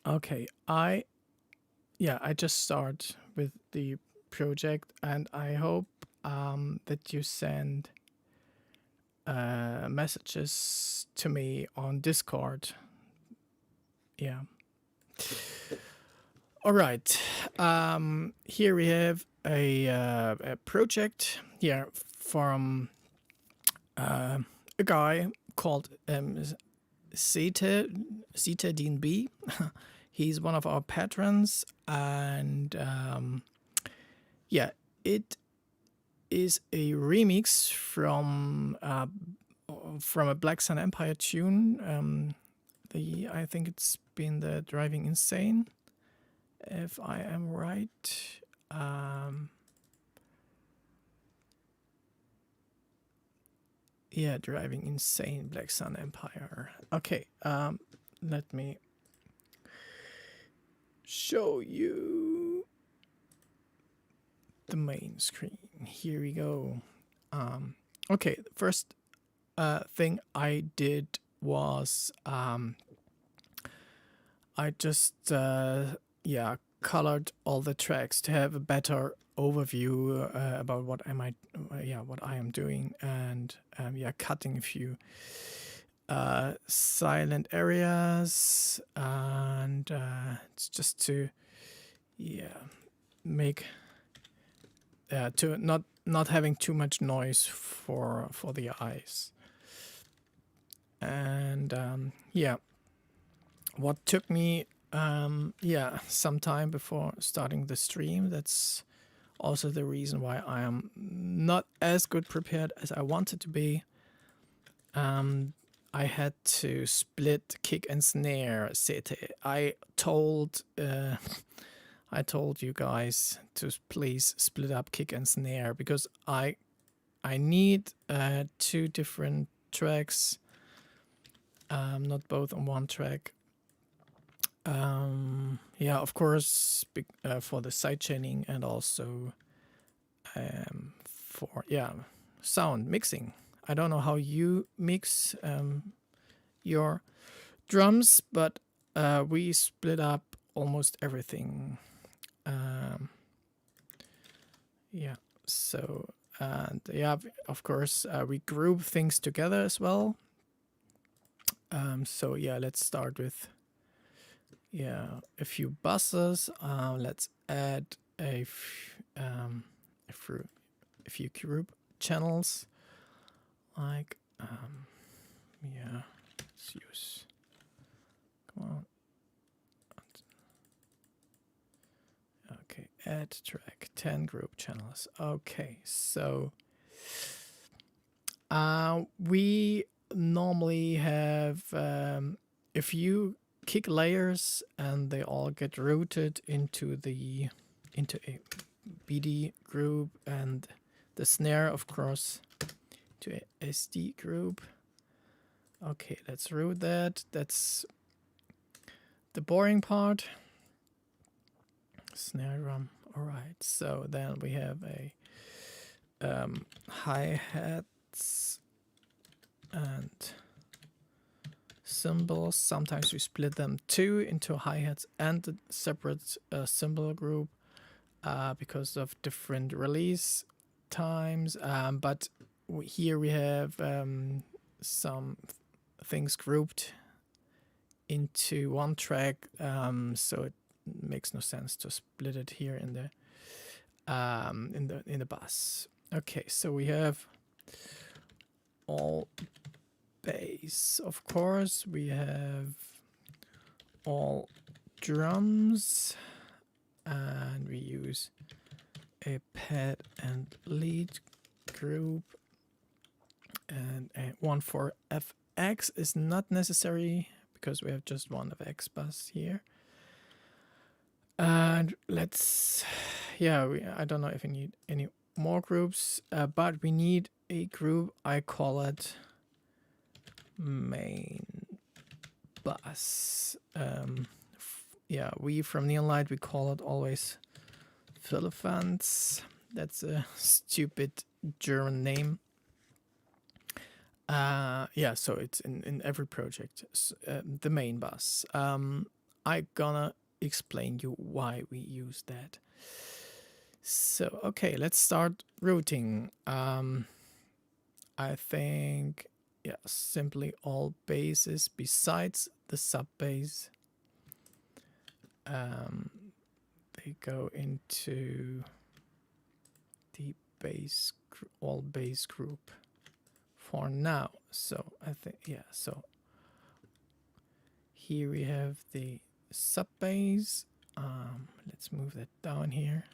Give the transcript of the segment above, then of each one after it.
Okay, I just start with the project, and I hope that you send messages to me on Discord. Yeah. All right. Here we have a project here from a guy called Dean B. He's one of our patrons, and yeah, it is a remix from a Black Sun Empire tune. I think it's been the Driving Insane, if I am right. Yeah, Driving Insane, Black Sun Empire. Okay, let me show you the main screen. Here we go. Okay, the first thing I did was I just colored all the tracks to have a better overview about what I am doing, and cutting a few silent areas, and it's just to make to not having too much noise for the eyes. And what took me some time before starting the stream. That's also the reason why I am not as good prepared as I wanted to be. I had to split kick and snare sete. I told you guys to please split up kick and snare, because I need two different tracks, not both on one track. Of course, for the sidechaining, and also for sound mixing. I don't know how you mix your drums, but we split up almost everything. So, and of course, we group things together as well. So let's start with a few buses. Let's add a few group channels, like let's use, come on, okay, add track 10 group channels. Okay, so we normally have a few kick layers, and they all get routed into a BD group, and the snare, of course, to a SD group. Okay, let's route that. That's the boring part. Snare drum. All right, so then we have a hi-hats and cymbals. Sometimes we split them into hi-hats and a separate cymbal group because of different release times. But here we have some things grouped into one track, so it makes no sense to split it here in the bus. Okay, so we have all bass, of course. We have all drums, and we use a pad and lead group, and one for FX is not necessary because we have just one FX bus here. And let's I don't know if we need any more groups, but we need a group. I call it main bus. We from Neonlight, we call it always Philippans. That's a stupid German name. So it's in every project, the main bus. I'm gonna explain you why we use that. So, okay, let's start routing. I think, yeah, simply all basses besides the sub bass, they go into the bass, all bass group for now. So I think, yeah, so here we have the sub bass. Let's move that down here.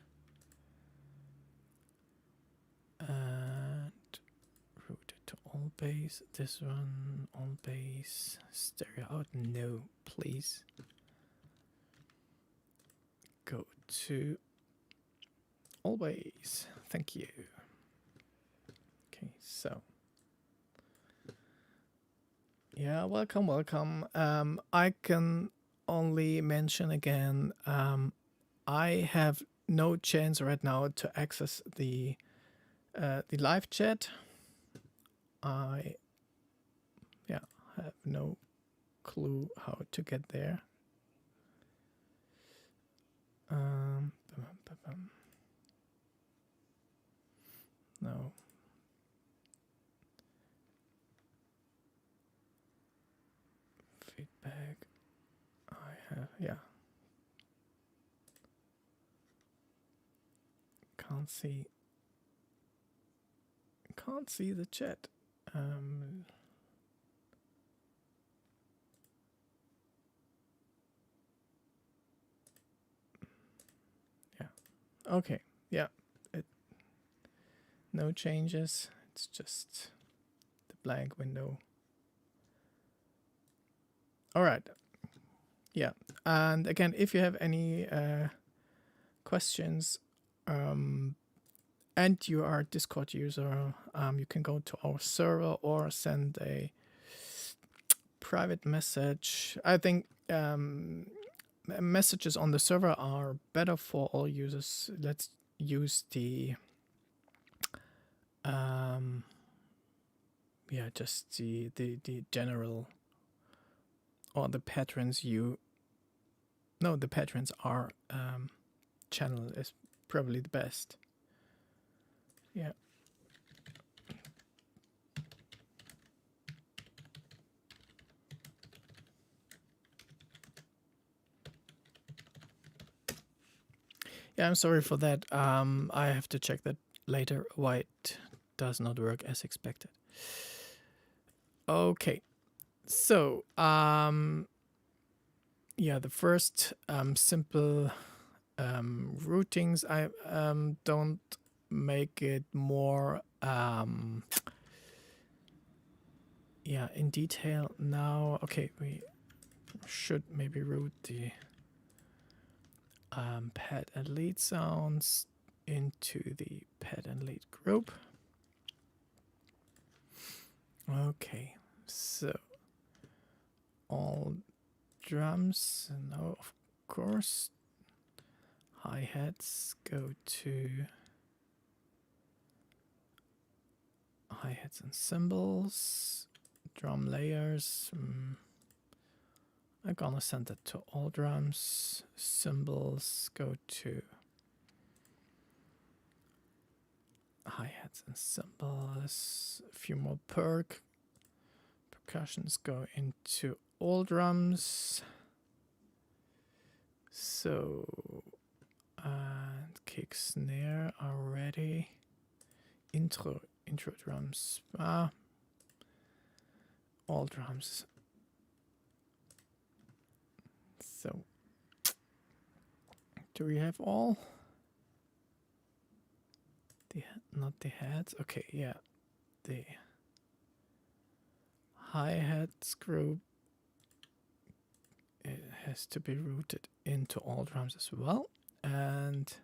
And route it to all bass. This one, all bass, stereo out. No, please. Go to all bass. Thank you. Okay, so. Yeah, welcome, welcome. I can only mention again, I have no chance right now to access the live chat. I have no clue how to get there. No. Feedback. I have, yeah. Can't see the chat. Yeah. Okay. Yeah. No changes. It's just the blank window. All right. Yeah. And again, if you have any questions, and you are a Discord user, you can go to our server or send a private message. I think messages on the server are better for all users. Let's use the just the general, or the patrons the patrons are channel is probably the best. Yeah. Yeah, I'm sorry for that. I have to check that later why it does not work as expected. Okay. So, yeah, the first simple routings, I don't make it more in detail now. Okay, we should maybe route the pad and lead sounds into the pad and lead group. Okay, so all drums, no, of course. Hi-hats go to hi-hats and cymbals. Drum layers, I'm gonna send it to all drums. Cymbals go to hi-hats and cymbals. A few more percussions go into all drums. So, and kick, snare are ready. Intro drums. All drums. So, do we have all? Not the hats. Okay, yeah, the hi-hats group. It has to be routed into all drums as well, and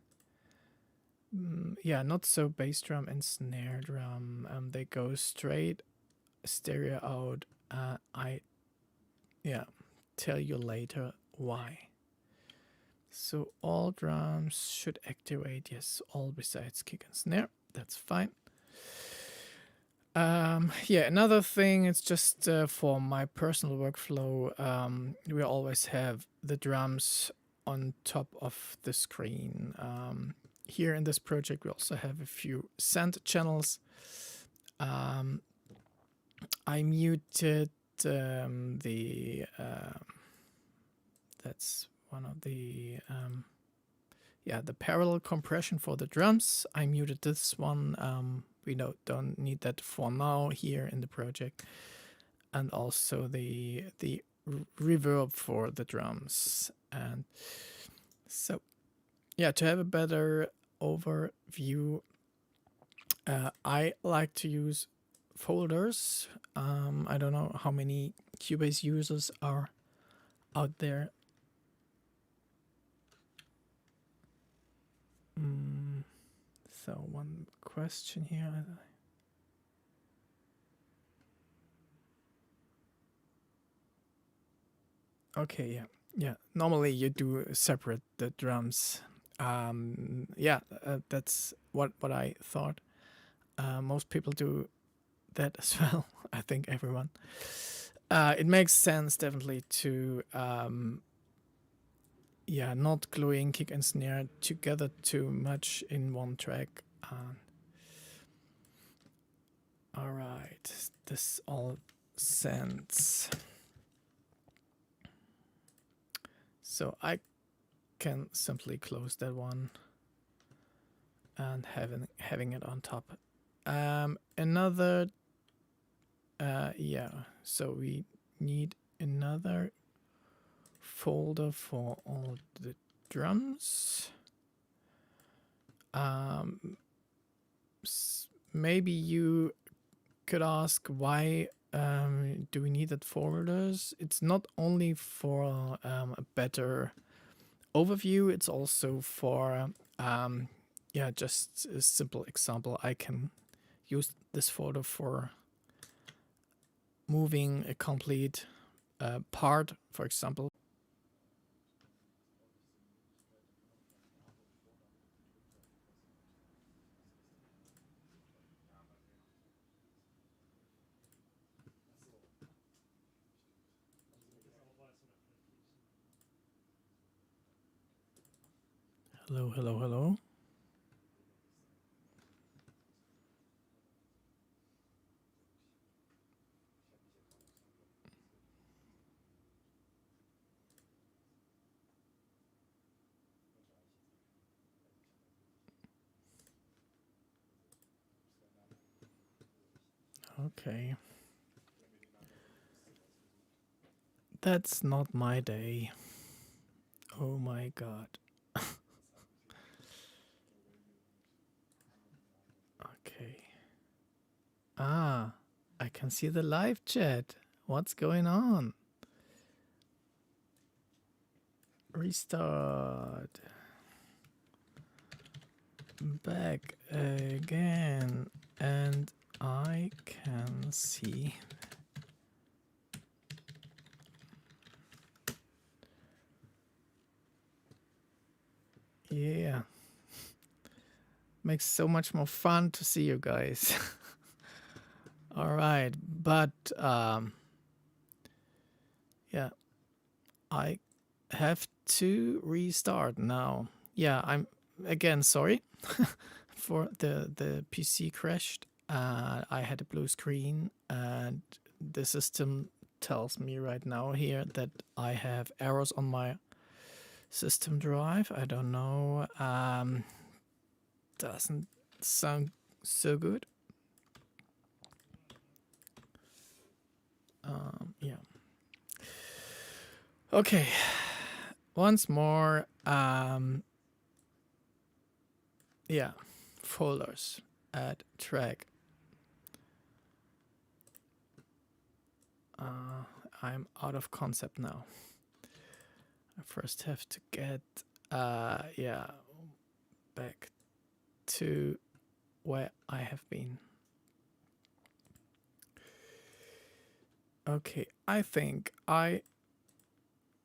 not so bass drum and snare drum. They go straight stereo out. I tell you later why. So all drums should activate, yes, all besides kick and snare. That's fine. Yeah, another thing, it's just for my personal workflow, we always have the drums on top of the screen. Here in this project, we also have a few send channels. I muted the, that's one of the, yeah, the parallel compression for the drums. I muted this one. We don't need that for now here in the project. And also the reverb for the drums. And so, yeah, to have a better overview, I like to use folders. I don't know how many Cubase users are out there. So one question here. Okay, yeah. Normally you do separate the drums. Yeah, that's what I thought. Most people do that as well. I think everyone. It makes sense definitely to yeah, not gluing kick and snare together too much in one track. All right, this all sense. So I can simply close that one and having it on top. Another, yeah. So we need another folder for all the drums. Maybe you could ask why do we need that folders? It's not only for a better overview, it's also for yeah, just a simple example. I can use this folder for moving a complete part, for example. Hello, hello, hello. Okay. That's not my day. Oh my god. Okay. Ah, I can see the live chat. What's going on? Restart. Back again. And I can see. Yeah. Makes so much more fun to see you guys. All right, but yeah, I have to restart now. Yeah, I'm again sorry for the PC crashed. I had a blue screen, and the system tells me right now here that I have errors on my system drive. I don't know. Doesn't sound so good. Yeah. Okay. Once more. Yeah. Folders. Add track. I'm out of concept now. I first have to get yeah, back to where I have been. Okay, I think I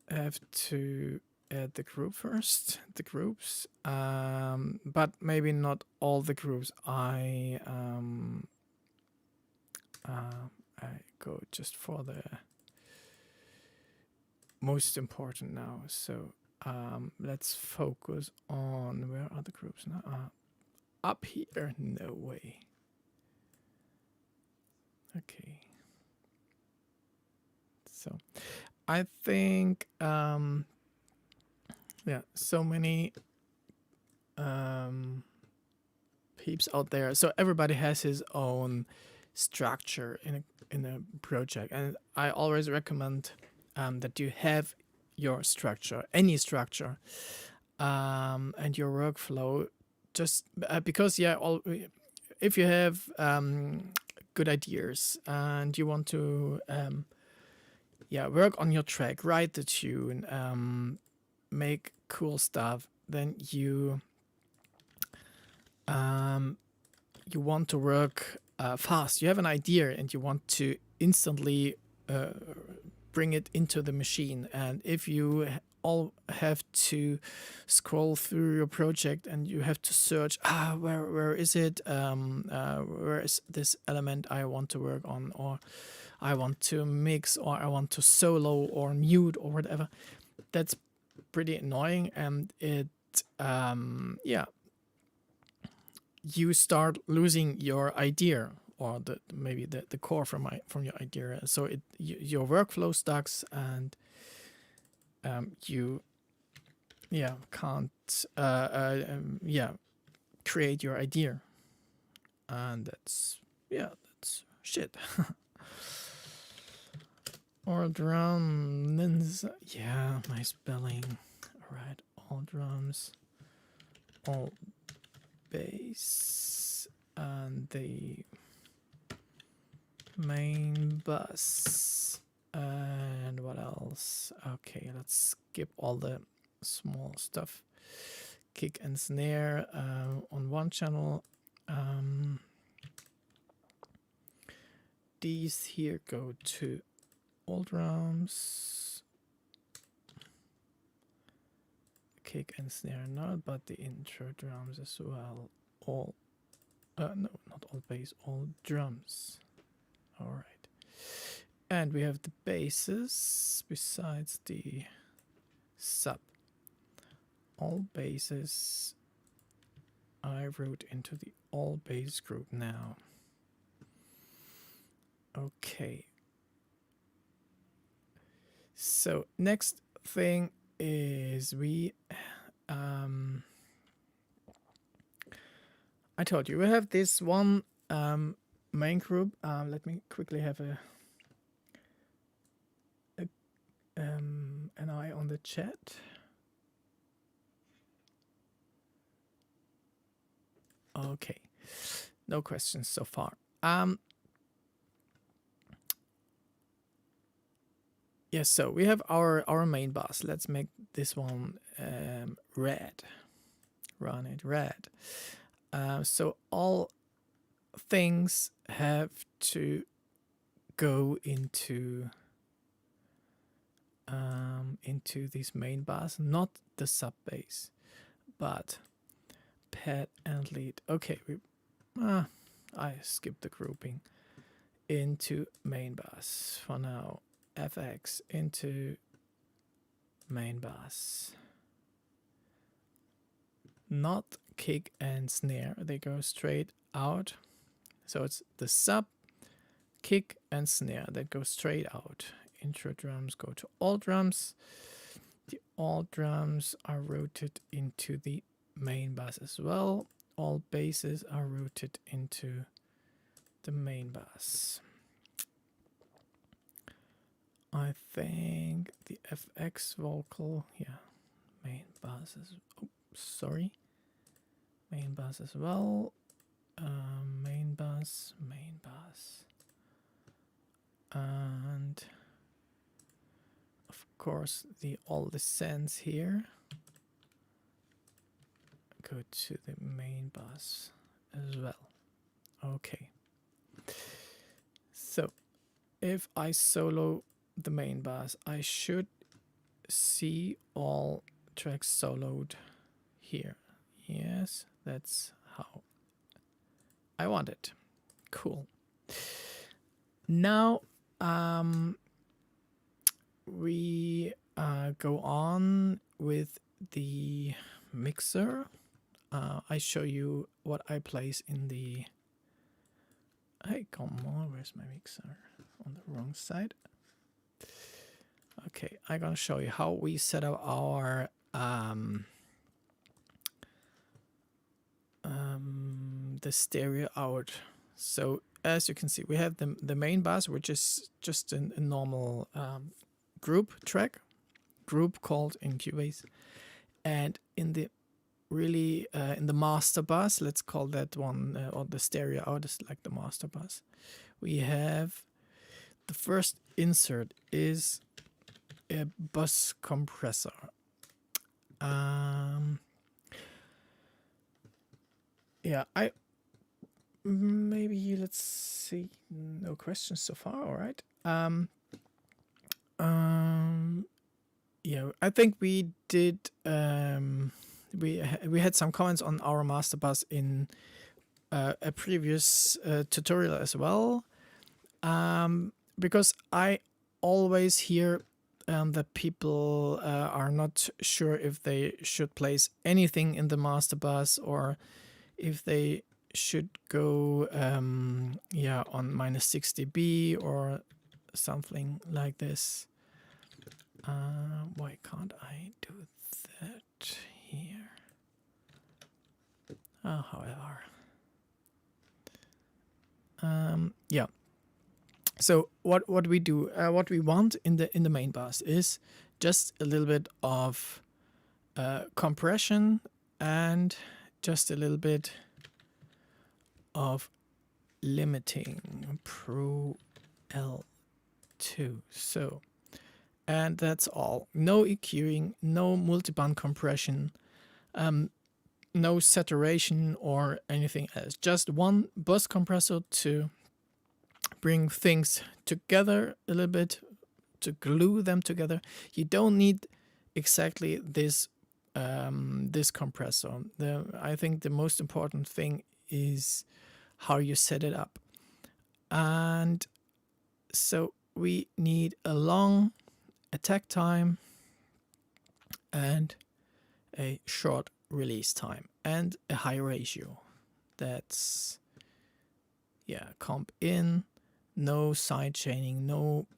have to add the group first, the groups, but maybe not all the groups. I I go just for the most important now. So let's focus on, where are the groups now? Up here, no way. Okay. So I think, yeah, so many peeps out there. So everybody has his own structure in a project, and I always recommend that you have your structure, any structure, and your workflow. Just because, yeah, if you have good ideas and you want to work on your track, write the tune, make cool stuff, then you want to work fast. You have an idea and you want to instantly bring it into the machine. And if you all have to scroll through your project and you have to search, where is it? Where is this element I want to work on, or I want to mix, or I want to solo or mute or whatever. That's pretty annoying, and it you start losing your idea, or maybe the core from your idea. So your workflow stacks, and you can't create your idea, and that's shit. All drums, yeah, my spelling. All right, all drums, all bass, and the main bus. And what else? Okay, let's skip all the small stuff. Kick and snare on one channel. These here go to all drums. Kick and snare not, but the intro drums as well. All no, not all bass, all drums. All right. And we have the basses besides the sub. All basses I wrote into the all bass group now. Okay. So next thing is I told you we have this one main group. Let me quickly have an eye on the chat. Okay, no questions so far. Yes, so we have our main bus. Let's make this one red. Run it red. So all things have to go into this main bus, not the sub bass, but pad and lead. Okay, I skipped the grouping. Into main bus for now. FX into main bass. Not kick and snare, they go straight out. So it's the sub, kick and snare that go straight out. Intro drums go to all drums. The all drums are routed into the main bass as well. All basses are routed into the main bass. I think the FX vocal, main bass as main bass as well. Main bass, and of course all the sends here go to the main bass as well. Okay, so if I solo the main bass, I should see all tracks soloed here. Yes, that's how I want it. Cool. Now we go on with the mixer. I show you what I place in the... Hey, come on, where's my mixer? On the wrong side. Okay, I'm gonna show you how we set up our the stereo out. So as you can see, we have the main bus, which is just a normal group called in Cubase, and in the in the master bus, let's call that one, or the stereo out is like the master bus. We have the first insert is a bus compressor. Yeah, maybe let's see. No questions so far. All right. Yeah, I think we did. We had some comments on our master bus in a previous tutorial as well. Because I always hear that people are not sure if they should place anything in the master bus or if they should go yeah, on -6 dB or something like this. Why can't I do that here? However, yeah. So what we do, what we want in the main bus is just a little bit of compression and just a little bit of limiting Pro L2. So, and that's all. No EQing, no multiband compression, no saturation or anything else. Just one bus compressor to bring things together a little bit, to glue them together. You don't need exactly this this compressor. I think the most important thing is how you set it up. And so we need a long attack time and a short release time and a high ratio. That's, yeah, comp in, no side chaining, no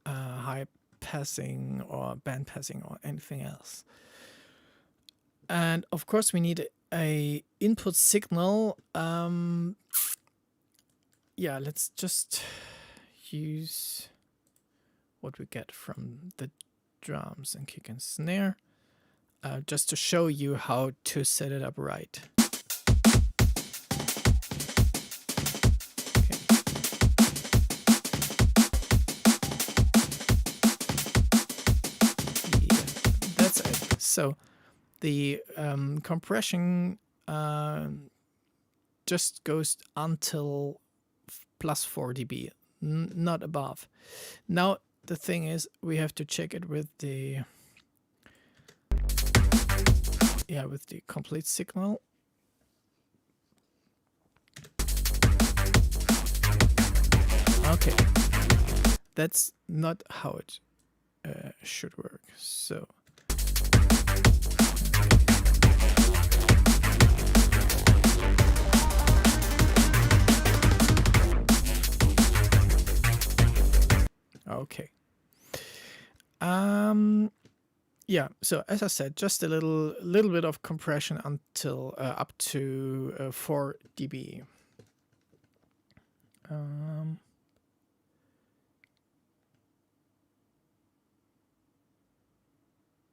high passing or band passing or anything else. And of course we need a input signal. Yeah, let's just use what we get from the drums and kick and snare, just to show you how to set it up right. Okay. Yeah, that's it. So the compression just goes until +4 dB, not above. Now the thing is, we have to check it with the complete signal. Okay, that's not how it should work. So okay. Yeah, so as I said, just a little bit of compression until up to 4 dB.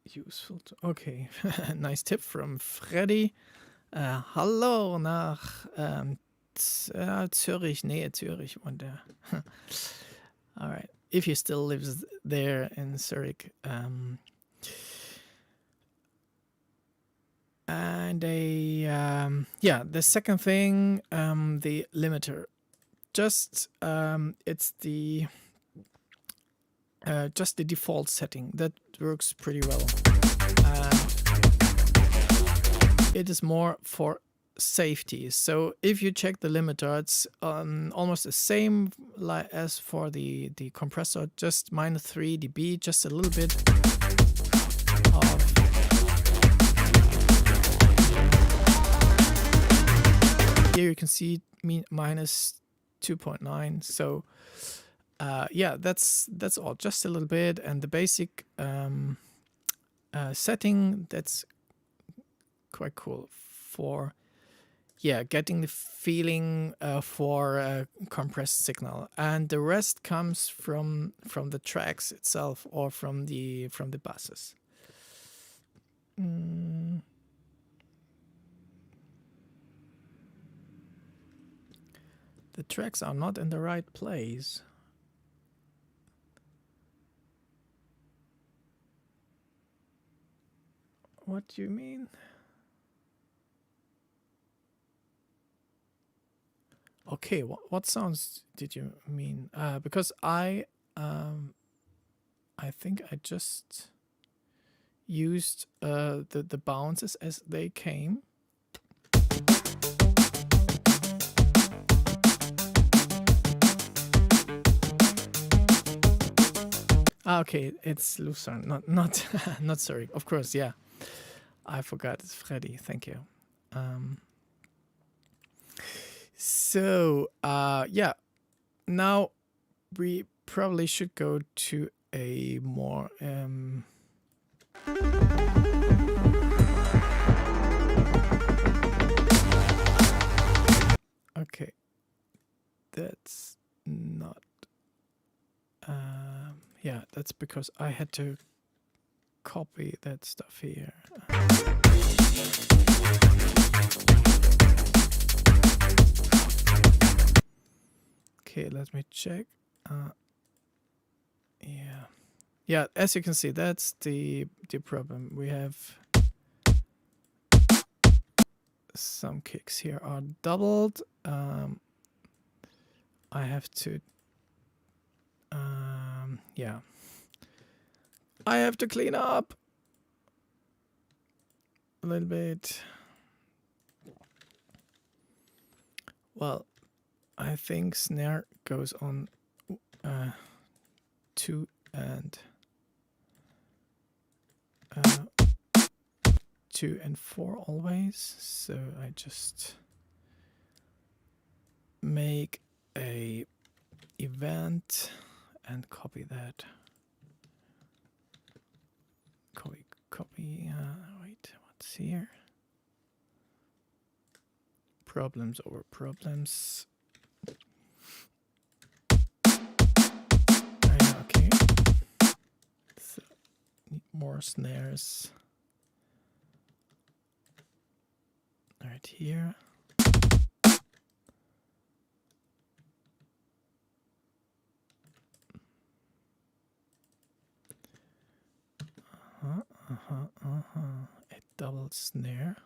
Useful. Okay, nice tip from Freddy. Hallo nach Zürich, Nähe Zürich wohnt er. All right, if he still lives there in Zurich. And yeah, the second thing, the limiter. Just it's the just the default setting that works pretty well. It is more for safety. So if you check the limiter, it's almost the same as for the compressor, just -3 dB, just a little bit of here you can see minus 2.9. So yeah, that's all, just a little bit. And the basic setting, that's quite cool for getting the feeling for a compressed signal. And the rest comes from the tracks itself, or from the buses. The tracks are not in the right place. What do you mean? Okay, what sounds did you mean? Because I think I just used the bounces as they came. Okay, it's Lucerne, not not sorry. Of course, yeah. I forgot it's Freddy. Thank you. So yeah, now we probably should go to a more okay, that's not yeah, that's because I had to copy that stuff here. Okay, let me check. Yeah, as you can see, that's the problem. We have some kicks here are doubled. I have to yeah, I have to clean up a little bit. Well, I think snare goes on 2 and 2 and 4 always. So I just make a event and copy that. Copy. Wait, what's here? Problems over problems. Okay. So, need more snares. Right here. A double snare.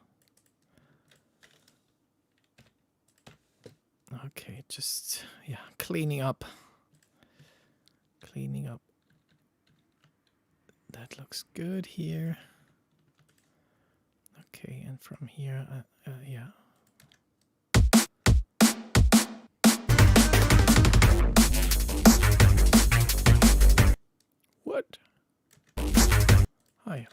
Okay, just cleaning up. That looks good here. Okay, and from here, yeah. What? Hi.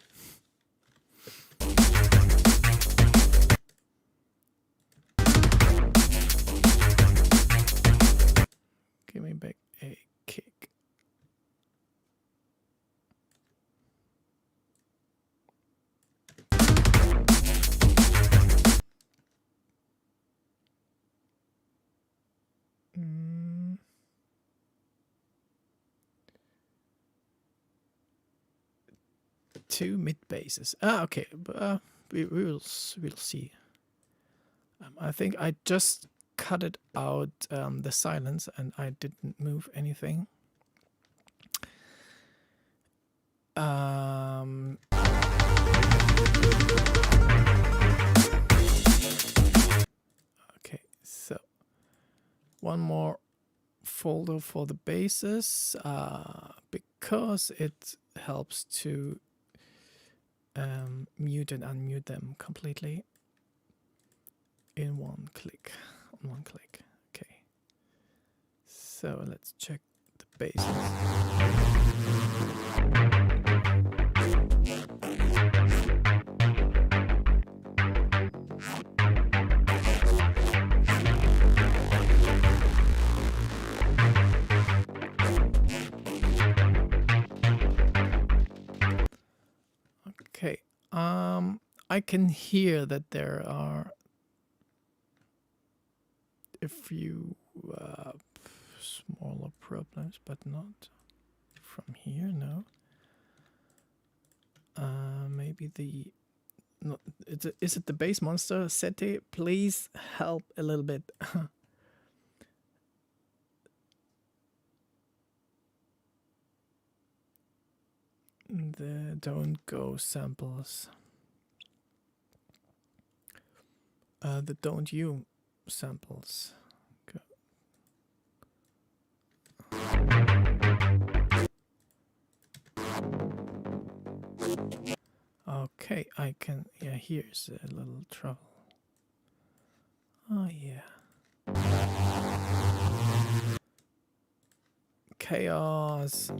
Give me back a kick. Two mid basses. Okay, but we'll see. I think I just cut it out the silence, and I didn't move anything. Okay, so one more folder for the basses, because it helps to mute and unmute them completely. in one click, on one click. Okay. So let's check the basses. Okay. I can hear that there are a few smaller problems, but not from here. No. Maybe the. No, is it the bass monster? Seti, please help a little bit. The don't go samples. The don't you samples. Go. Okay, I can. Yeah, here's a little trouble. Oh, yeah. Chaos.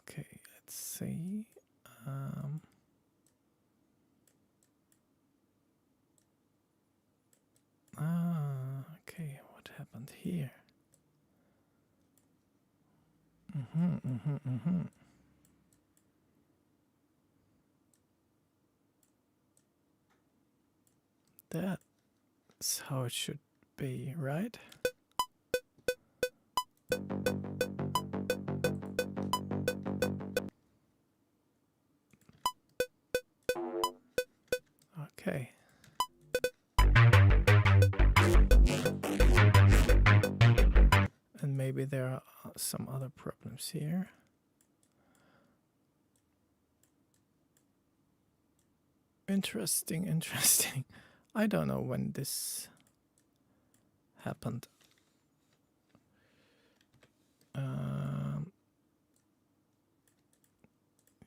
Okay, let's see. Okay, what happened here? That's how it should be, right? Okay. And maybe there are some other problems here. Interesting, interesting. I don't know when this happened.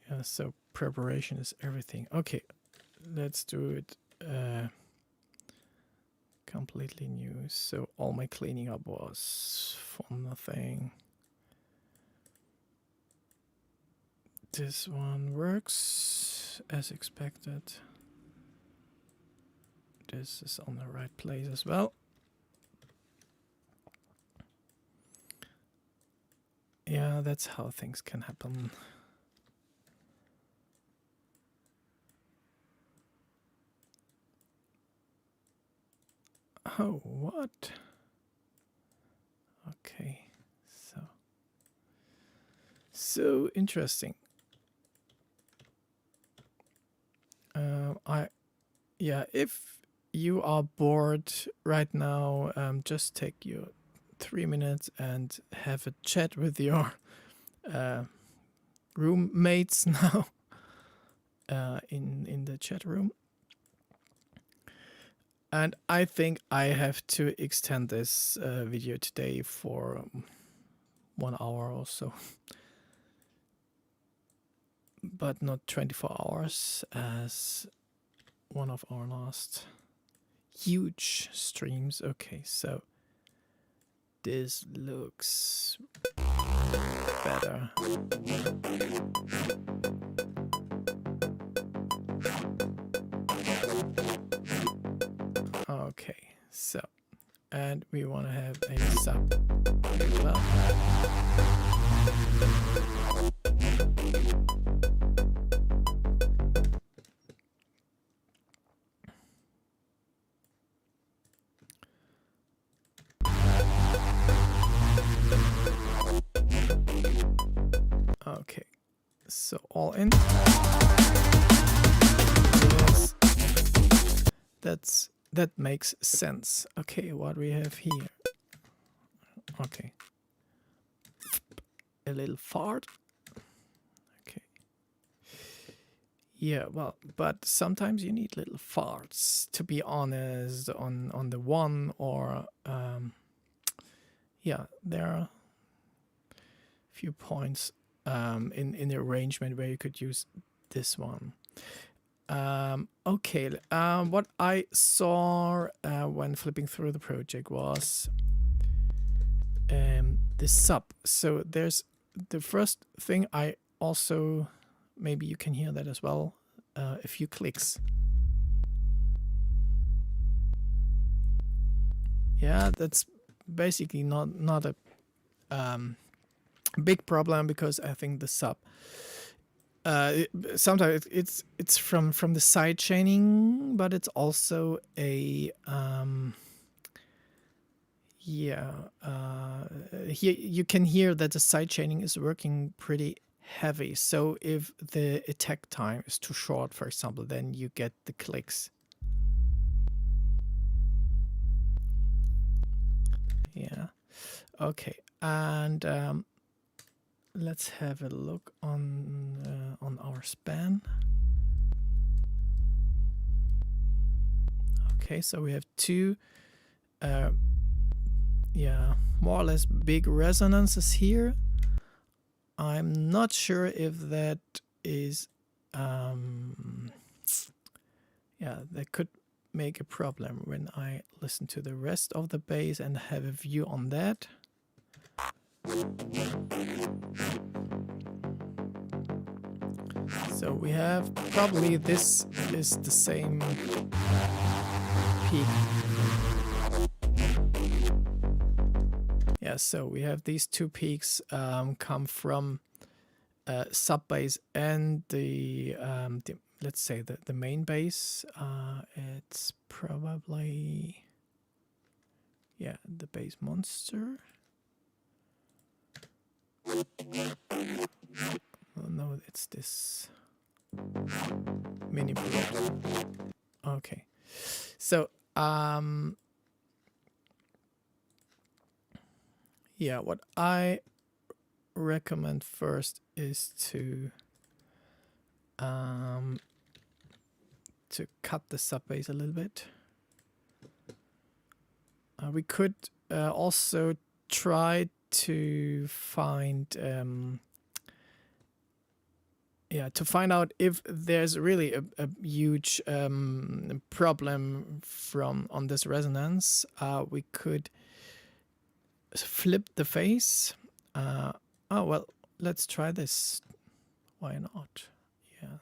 Yeah, so preparation is everything. Okay, let's do it completely new. So all my cleaning up was for nothing. This one works as expected. This is on the right place as well. Yeah, that's how things can happen. Oh, what? Okay, so interesting. If you are bored right now, just take your 3 minutes and have a chat with your roommates now in the chat room. And I think I have to extend this video today for 1 hour or so. But not 24 hours as one of our last huge streams. Okay, so this looks better. Okay, so, and we want to have a sub as well. Okay, so all in. Yes. That makes sense. Okay, what we have here. Okay. A little fart. Okay. Yeah, well, but sometimes you need little farts, to be honest, on the one, or yeah, there are a few points in the arrangement where you could use this one. Okay, what I saw when flipping through the project was the sub. So there's the first thing. I also, maybe you can hear that as well, a few clicks. Yeah, that's basically not a big problem, because I think the sub sometimes it's from the side chaining, but it's also a yeah, here you can hear that the side chaining is working pretty heavy. So if the attack time is too short, for example, then you get the clicks. Yeah. Okay. And let's have a look on our span. Okay, so we have two yeah, more or less big resonances here. I'm not sure if that is yeah, that could make a problem when I listen to the rest of the bass and have a view on that. So we have, probably this is the same peak. Yeah, so we have these two peaks come from sub bass and the let's say the main bass. It's probably, yeah, the bass monster. Oh, no, it's this mini preamp. Okay, so yeah, what I recommend first is to cut the sub bass a little bit. We could also try to find yeah, to find out if there's really a huge problem on this resonance. We could flip the phase. Oh well, let's try this. Why not? Yeah,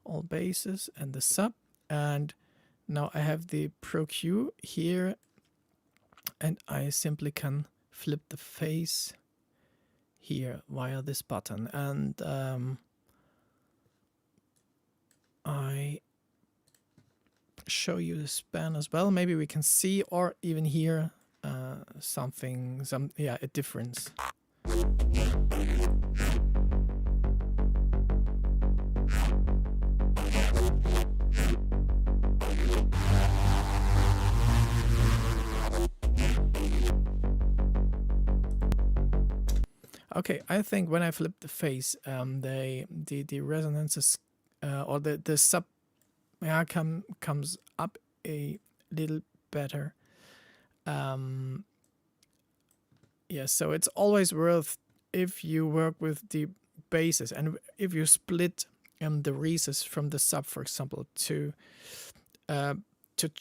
all basses and the sub, and now I have the Pro Q here, and I simply can flip the phase here via this button, and I show you the span as well. Maybe we can see or even hear a difference. Okay, I think when I flip the phase, the resonances or the sub comes up a little better. Yeah, so it's always worth, if you work with the basses and if you split the recess from the sub, for example, to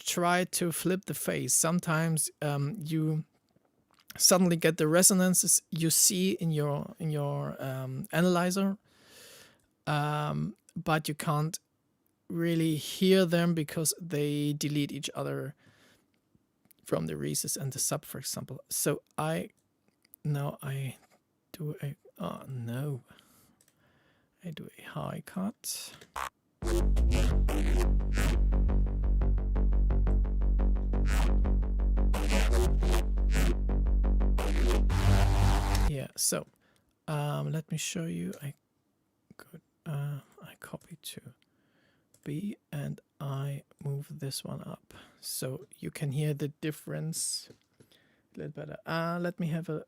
try to flip the phase. Sometimes you suddenly get the resonances you see in your analyzer, but you can't really hear them because they delete each other from the recess and the sub, for example. So I do a I do a high cut. Yeah, so let me show you. I copy to B and I move this one up so you can hear the difference a little better. Let me have an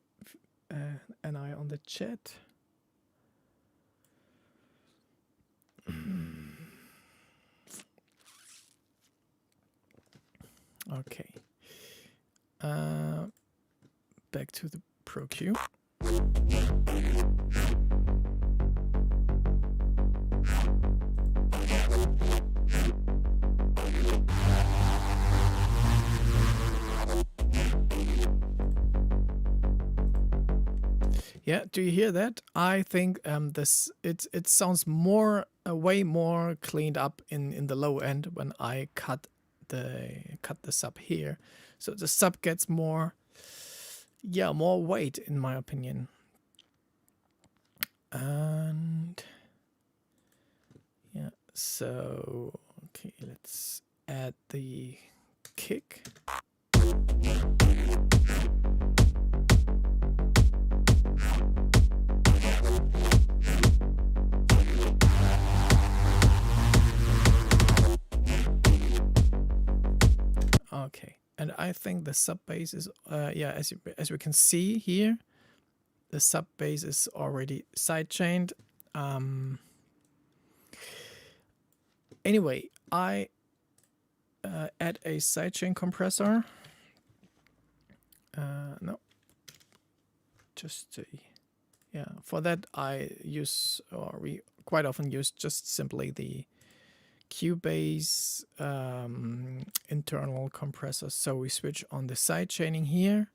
eye on the chat. Okay. Back to the Pro Q. Yeah, do you hear that? I think it sounds more way more cleaned up in the low end when I cut the sub here, so the sub gets more weight in my opinion. And yeah, so okay, let's add the kick. Okay, and I think the sub bass is yeah, as we can see here, the sub bass is already sidechained. Anyway, I add a sidechain compressor. No, just yeah. For that, I use, or we quite often use, just simply the Cubase internal compressor. So we switch on the sidechaining here.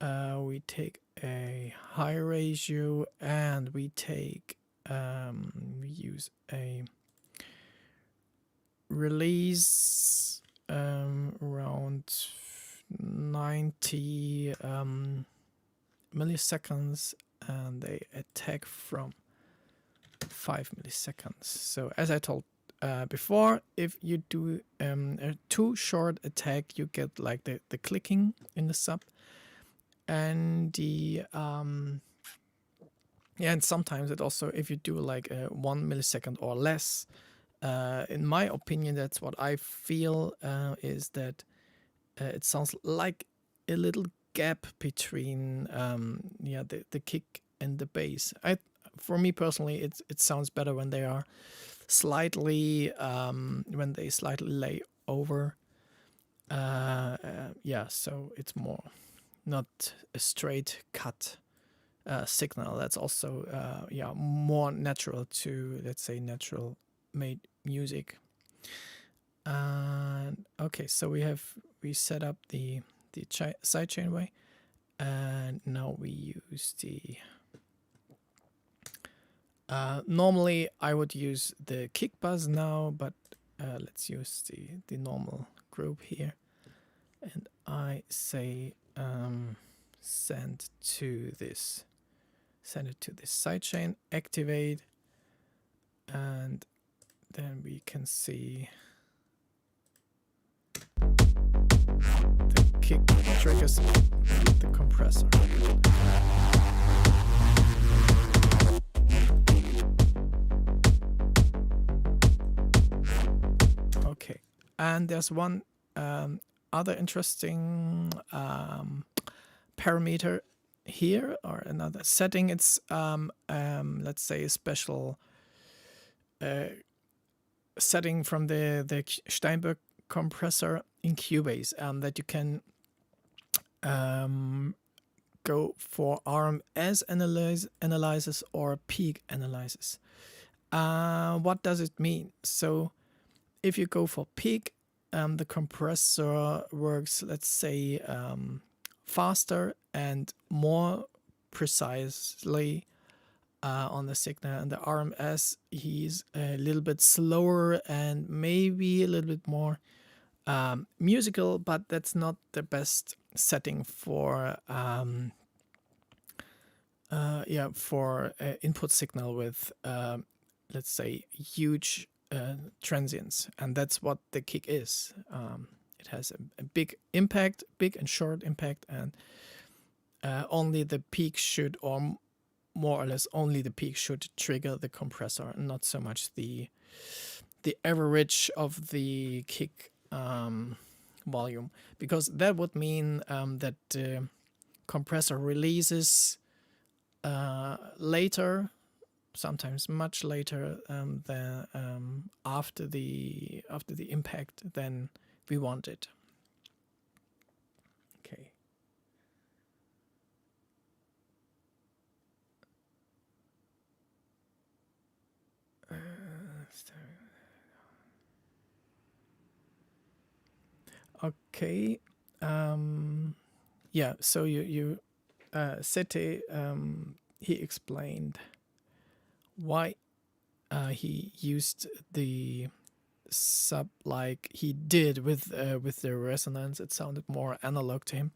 We take a high ratio, and we take we use a release around 90 milliseconds, and a attack from 5 milliseconds. So as I told before, if you do a too short attack, you get like the clicking in the sub, and the yeah, and sometimes it also, if you do like 1 millisecond or less, in my opinion, that's what I feel, is that it sounds like a little gap between yeah, the kick and the bass. For me personally, it sounds better when they are slightly when they slightly lay over. Yeah, so it's more not a straight cut signal. That's also yeah, more natural to, let's say, natural made music. Okay, so we set up the sidechain way, and now we use the normally I would use the kick buzz now, but let's use the normal group here, and I say send it to this sidechain, activate, and then we can see the kick triggers the compressor. Okay, and there's one other interesting parameter here, or another setting. It's let's say a special setting from the Steinberg compressor in Cubase, that you can go for RMS analysis or peak analysis. What does it mean? So if you go for peak, the compressor works, let's say, faster and more precisely on the signal, and the RMS, he's a little bit slower and maybe a little bit more musical, but that's not the best setting for yeah, for input signal with let's say huge transients, and that's what the kick is. It has a big impact, big and short impact, and only the peak should, or more or less only the peak should trigger the compressor, not so much the average of the kick volume, because that would mean that the compressor releases later, sometimes much later than after the impact than we wanted. Okay. Yeah. So you Sete, he explained why he used the sub like he did with the resonance. It sounded more analog to him.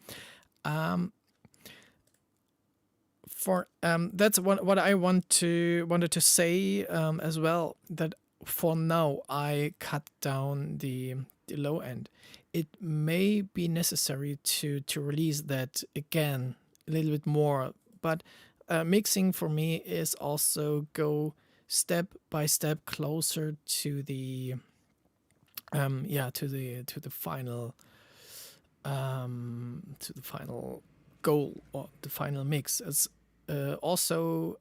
For that's what I wanted to say as well, that for now I cut down the low end. It may be necessary to release that again a little bit more, but mixing for me is also go step by step closer to the to the final goal or the final mix. It's also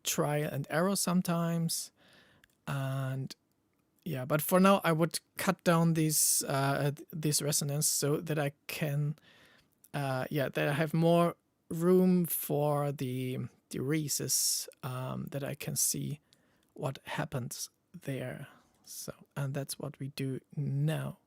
try and error sometimes, and yeah. But for now, I would cut down this resonance so that I can that I have more room for the recess, that I can see what happens there. So, and that's what we do now.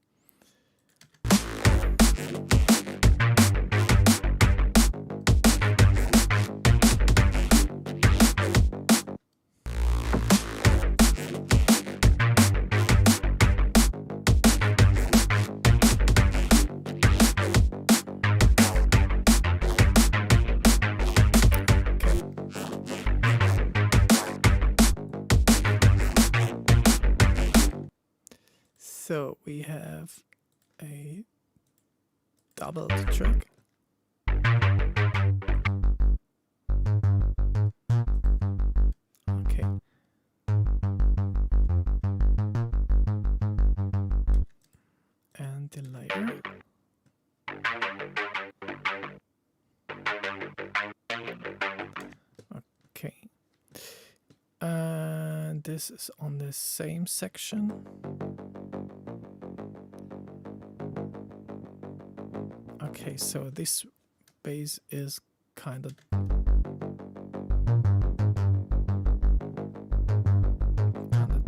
So we have a doubled track. Okay. And the layer. Okay. And this is on the same section. Okay, so this bass is kind of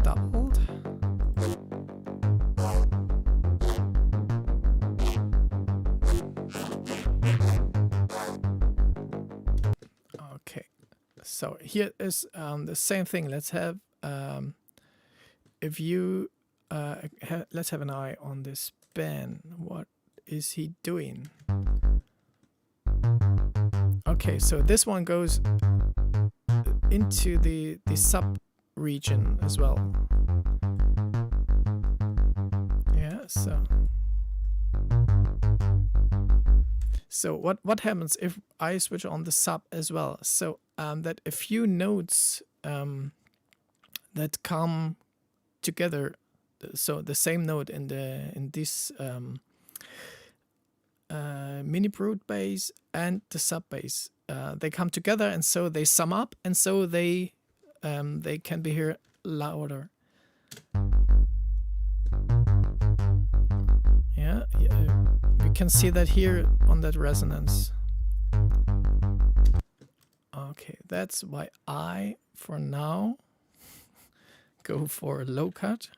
doubled. Okay, so here is the same thing. Let's have if you let's have an eye on this Ben. What is he doing? Okay, so this one goes into the sub region as well. Yeah, so what happens if I switch on the sub as well? So that a few notes that come together, so the same note in this mini brute bass and the sub bass, they come together, and so they sum up, and so they can be heard louder. Yeah, we can see that here on that resonance. Okay, that's why I, for now, go for a low cut.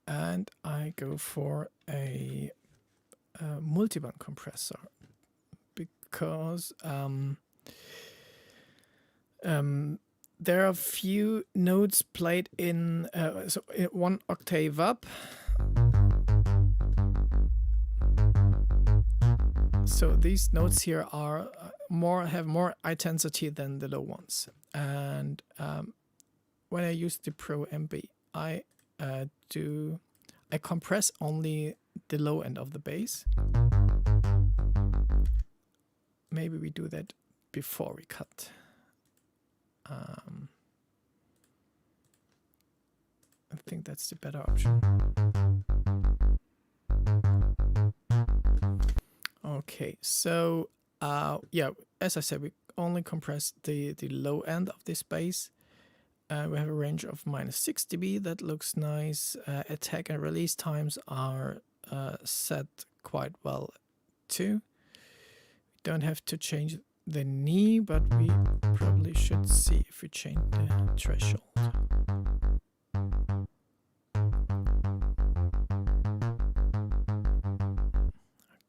And I go for a multiband compressor, because there are a few notes played in one octave up. So these notes here are have more intensity than the low ones. And when I use the Pro MB, I compress only the low end of the bass. Maybe we do that before we cut. I think that's the better option. Okay, so yeah, as I said, we only compress the low end of this bass. We have a range of -6 dB. That looks nice. Attack and release times are set quite well too. We don't have to change the knee, but we probably should see if we change the threshold.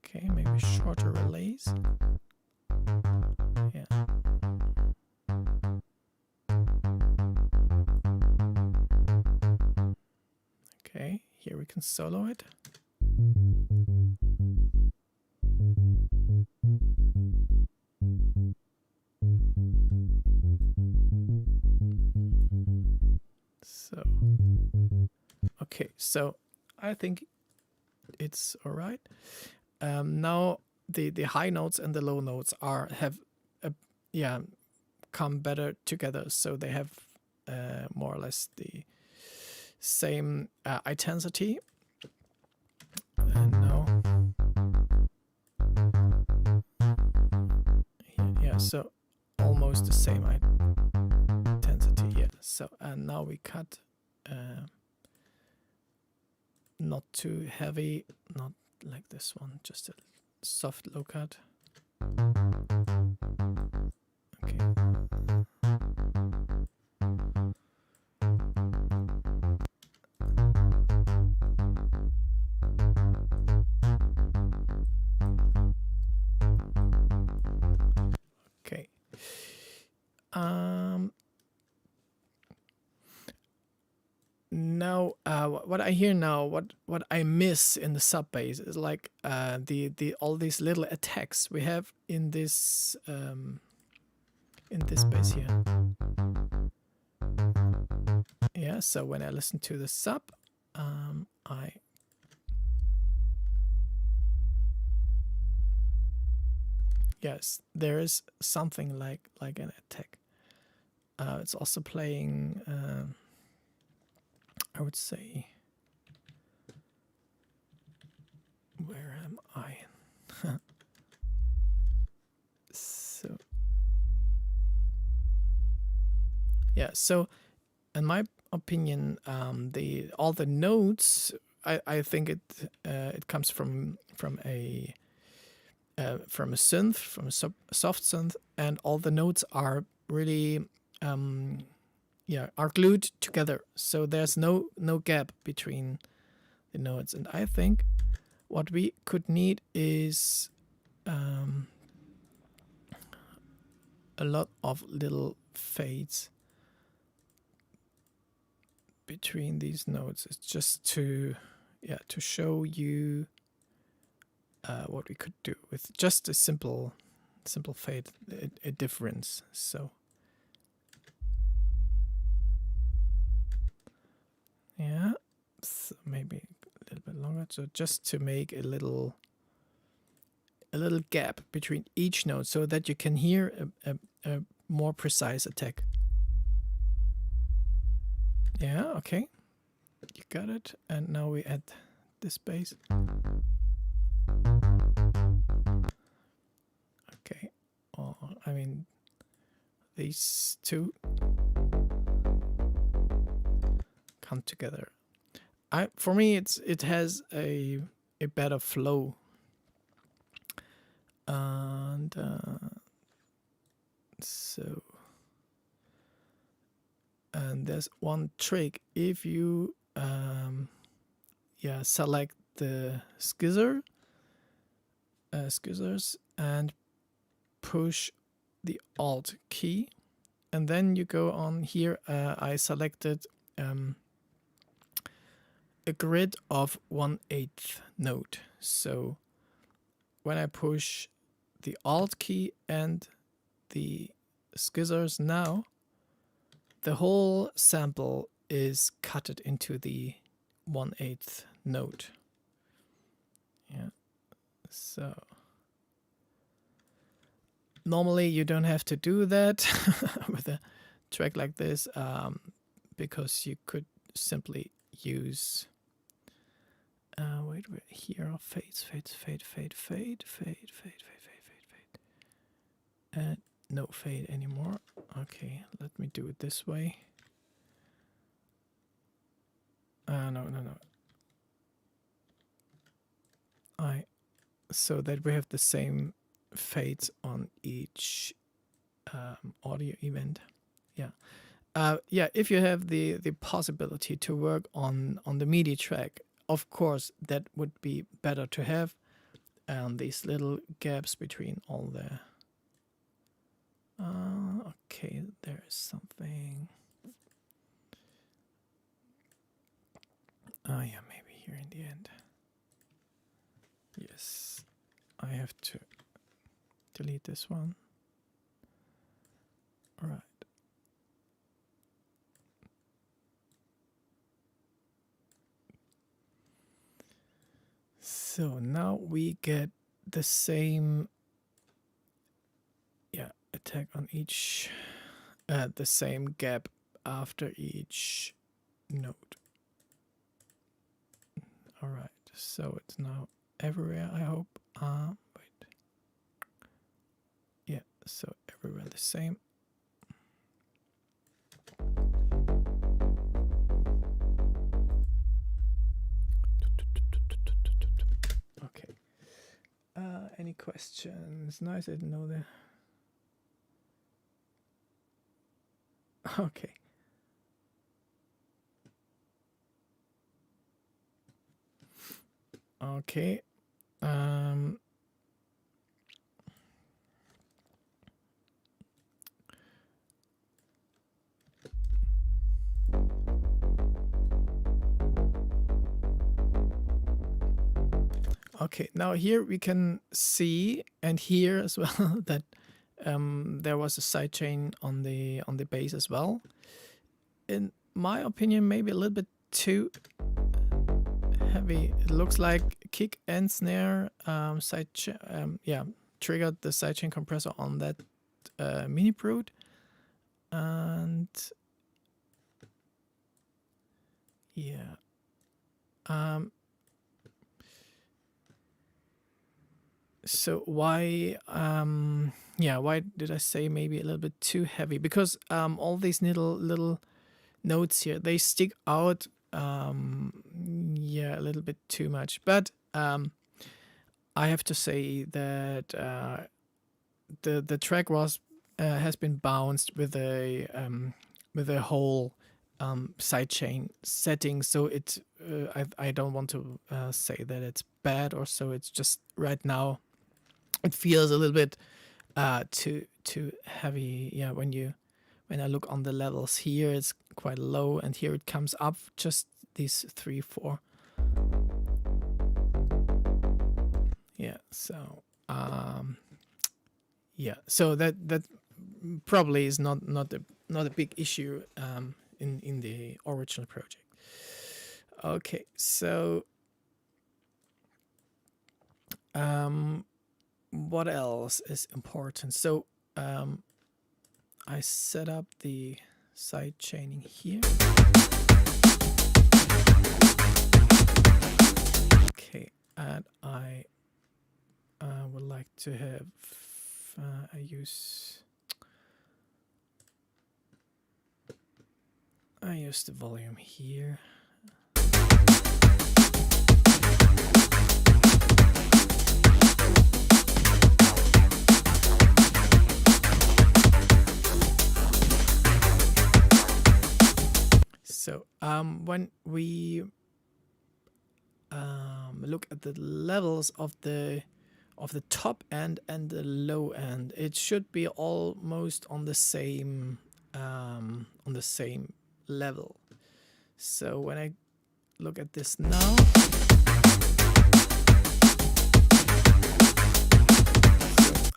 Okay, maybe shorter relays. Yeah. Okay, here we can solo it. So, okay, so I think it's all right. Now the high notes and the low notes have come better together, so they have more or less the same intensity. And now, yeah, so almost the same intensity. Yeah. So and now we cut not too heavy, not like this one, just a soft low cut. Okay. Okay. Now, what I hear now, what I miss in the sub bass is like the all these little attacks we have in this bass here. Yeah. So when I listen to the sub, yes, there is something like an attack. It's also playing. I would say. Where am I? So. Yeah. So, in my opinion, all the notes. I think it comes from a synth, from a soft synth, and all the notes are really are glued together, so there's no gap between the notes. And I think what we could need is a lot of little fades between these notes. It's just to show you what we could do with just a simple fade, a difference. So yeah, so maybe a little bit longer. So just to make a little gap between each note, so that you can hear a more precise attack. Yeah. Okay. You got it. And now we add this bass. Okay. Oh, I mean, these two come together. For me, it has a better flow. And so, and there's one trick. If you select the skizzers and push the Alt key, and then you go on here. I selected a grid of 1/8 note. So when I push the Alt key and the skizzers now, the whole sample is cutted into the 1/8 note. Yeah. So normally you don't have to do that with a track like this, because you could simply use wait, here are fades, and no fade anymore. Okay, let me do it this way. No. so that we have the same fades on each audio event. Yeah. Yeah, if you have the possibility to work on the MIDI track, of course that would be better to have, these little gaps between all the okay, there is something. Oh yeah, maybe here in the end. Yes, I have to delete this one. All right. So now we get the same, yeah, attack on each, the same gap after each note. All right, so it's now everywhere, I hope. Wait. Yeah, so everywhere the same. Okay. Any questions? Nice, I didn't know that. Okay. Okay. Okay, now here we can see and hear as well that there was a sidechain on the bass as well. In my opinion, maybe a little bit too heavy. It looks like kick and snare yeah, triggered the sidechain compressor on that mini brute, and yeah. So why yeah, why did I say maybe a little bit too heavy? Because all these little notes here, they stick out yeah, a little bit too much. But I have to say that the track was has been bounced with a whole sidechain setting, so it I don't want to say that it's bad or so. It's just right now it feels a little bit too heavy. Yeah, when I look on the levels here, it's quite low, and here it comes up just these 3, 4. Yeah, so yeah, so that probably is not a big issue in the original project. Okay, so what else is important? So I set up the side chaining here. Okay, and I would like to have I use the volume here. So when we look at the levels of the top end and the low end, it should be almost on the same level. So when I look at this now,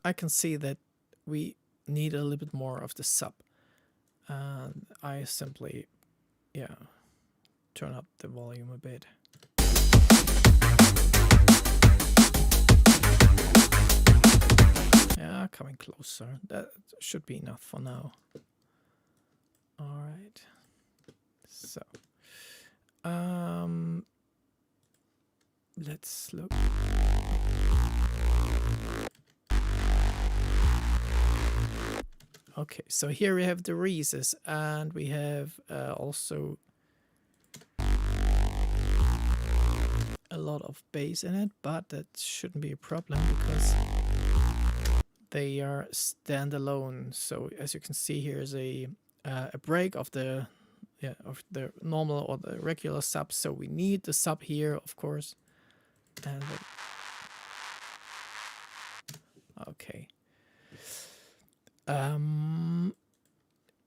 I can see that we need a little bit more of the sub, and I simply turn up the volume a bit. Yeah, coming closer. That should be enough for now. All right. So, let's look. Okay, so here we have the Reeses, and we have also a lot of bass in it, but that shouldn't be a problem because they are standalone. So as you can see, here's a break of the normal or the regular sub. So we need the sub here, of course. And okay.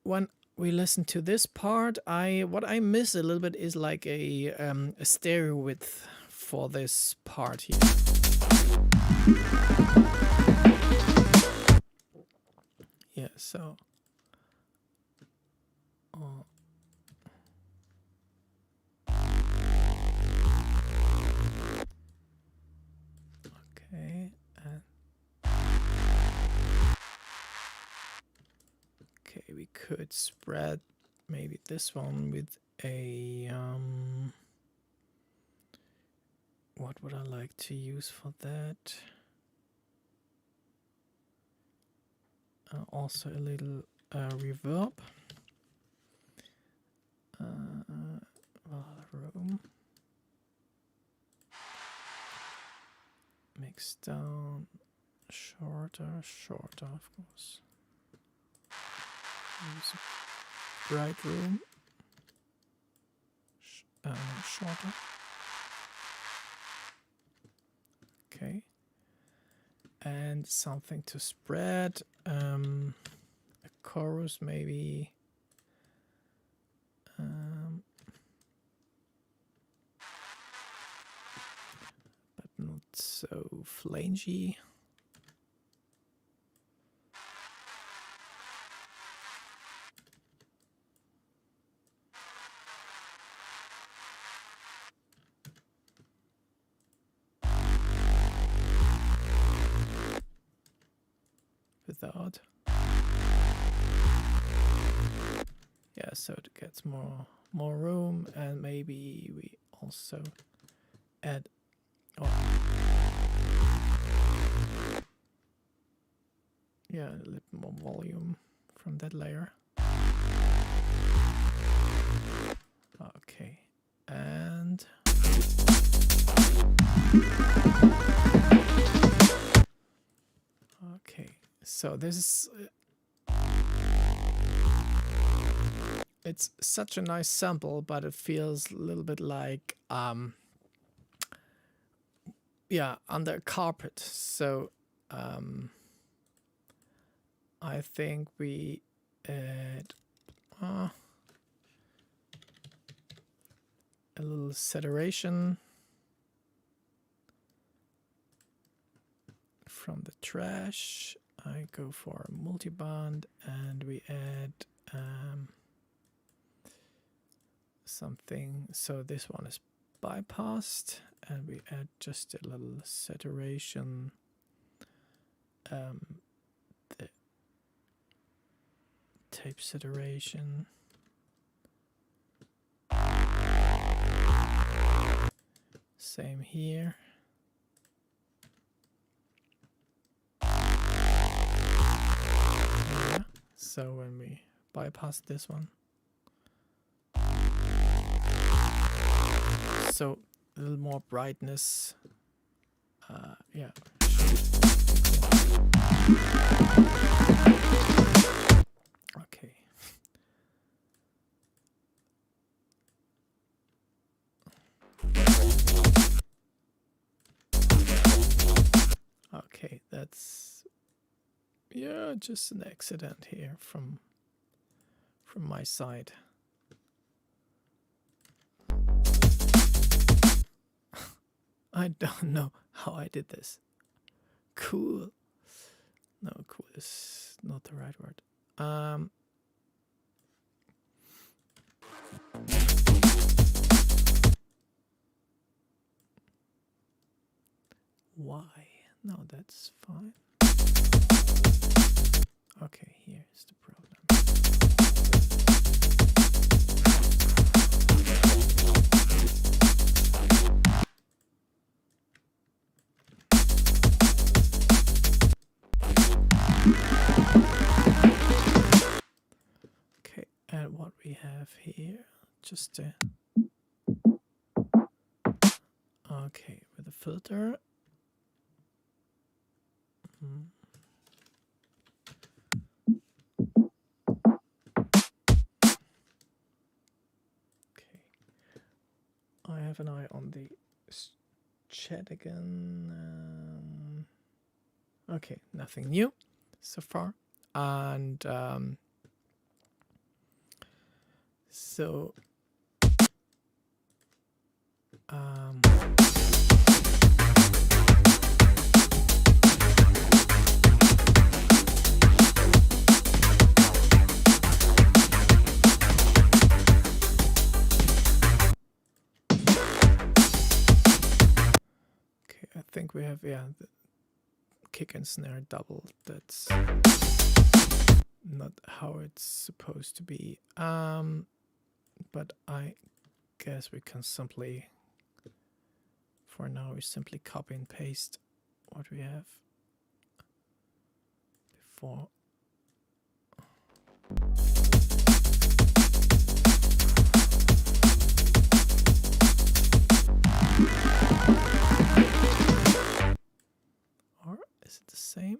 When we listen to this part, what I miss a little bit is like a stereo width for this part here. Yeah, so okay, okay, we could spread maybe this one with a what would I like to use for that? Also a little reverb. Room. Mix down, shorter, of course. Use a bright room, shorter. Okay, and something to spread. A chorus maybe. But not so flangy. Without. Yeah, so it gets more room, and maybe we also add yeah, a little more volume from that layer. Okay, and okay, so this is it's such a nice sample, but it feels a little bit like yeah, under a carpet. So I think we add a little saturation from the trash. I go for a multiband, and we add something. So this one is bypassed, and we add just a little saturation. The tape saturation. Same here. Yeah. So when we bypass this one, so a little more brightness. Yeah. Okay. Okay, that's yeah, just an accident here from my side. I don't know how I did this. Cool. No, cool is not the right word. Why? No, that's fine. Okay, here's the problem. Okay, and what we have here, just Okay, with the filter. Okay, I have an eye on the chat again. Okay, nothing new so far, and so okay, I think we have, yeah, the kick and snare double. That's not how it's supposed to be. But I guess we can simply, for now, we simply copy and paste what we have before. Or is it the same?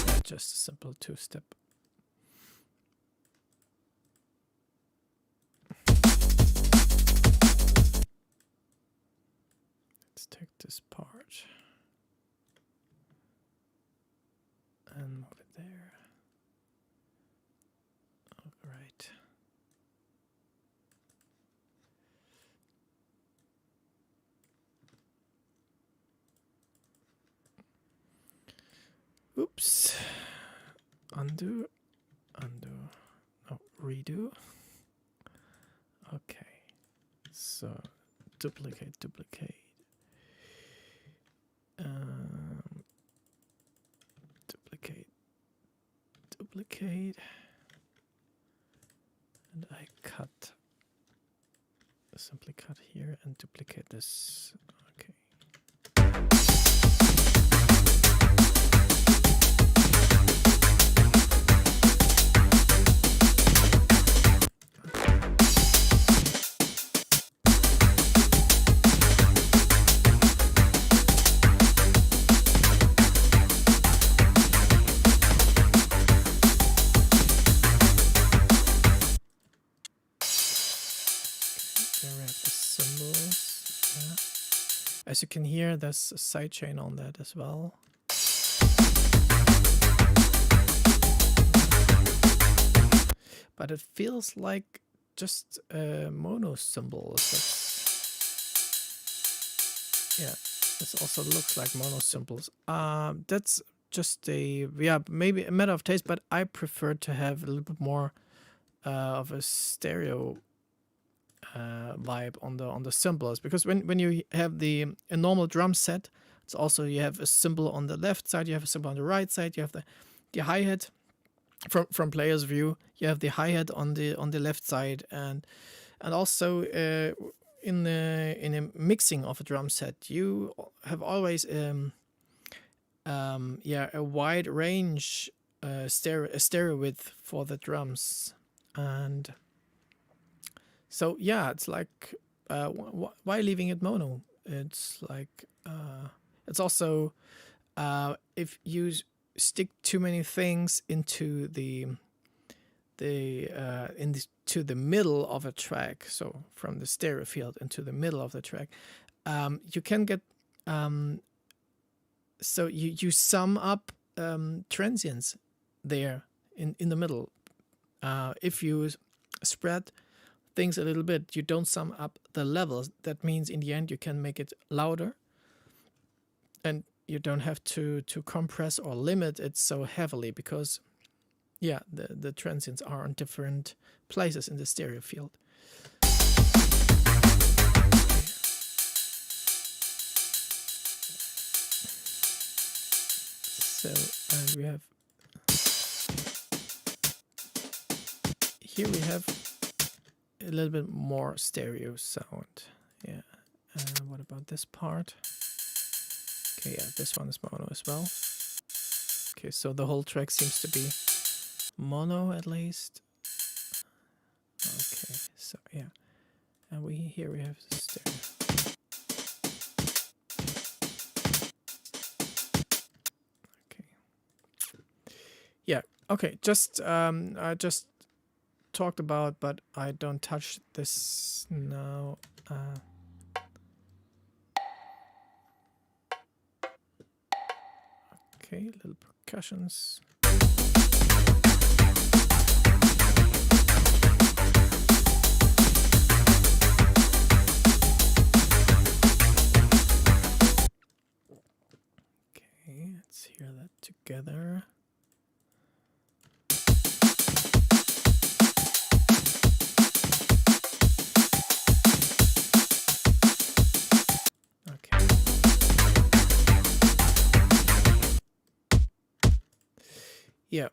Yeah, just a simple two-step. Let's take this part and move it there. All right. Oops. Undo. No, redo. Okay. So duplicate. Duplicate. And I cut. Simply cut here and duplicate this. Okay. As you can hear, there's a sidechain on that as well. But it feels like just mono cymbals. Yeah, this also looks like mono cymbals. That's just maybe a matter of taste, but I prefer to have a little bit more of a stereo vibe on the cymbals, because when you have a normal drum set, it's also, you have a cymbal on the left side, you have a cymbal on the right side, you have the hi-hat from player's view, you have the hi-hat on the left side, and also in a mixing of a drum set, you have always a wide range stereo width for the drums. And so yeah, it's like why leaving it mono? It's like it's also if you stick too many things into the middle of a track, so from the stereo field into the middle of the track, you can get so you sum up transients there in the middle. If you spread things a little bit, you don't sum up the levels. That means in the end you can make it louder, and you don't have to compress or limit it so heavily, because yeah, the transients are on different places in the stereo field. So, and we have here we have a little bit more stereo sound. Yeah. What about this part? Okay, yeah, this one is mono as well. Okay, so the whole track seems to be mono at least. Okay, so yeah. And here we have the stereo. Okay. Yeah. Okay. Just I just talked about, but I don't touch this now. Okay, little percussions. Okay, let's hear that together. Okay. Yeah.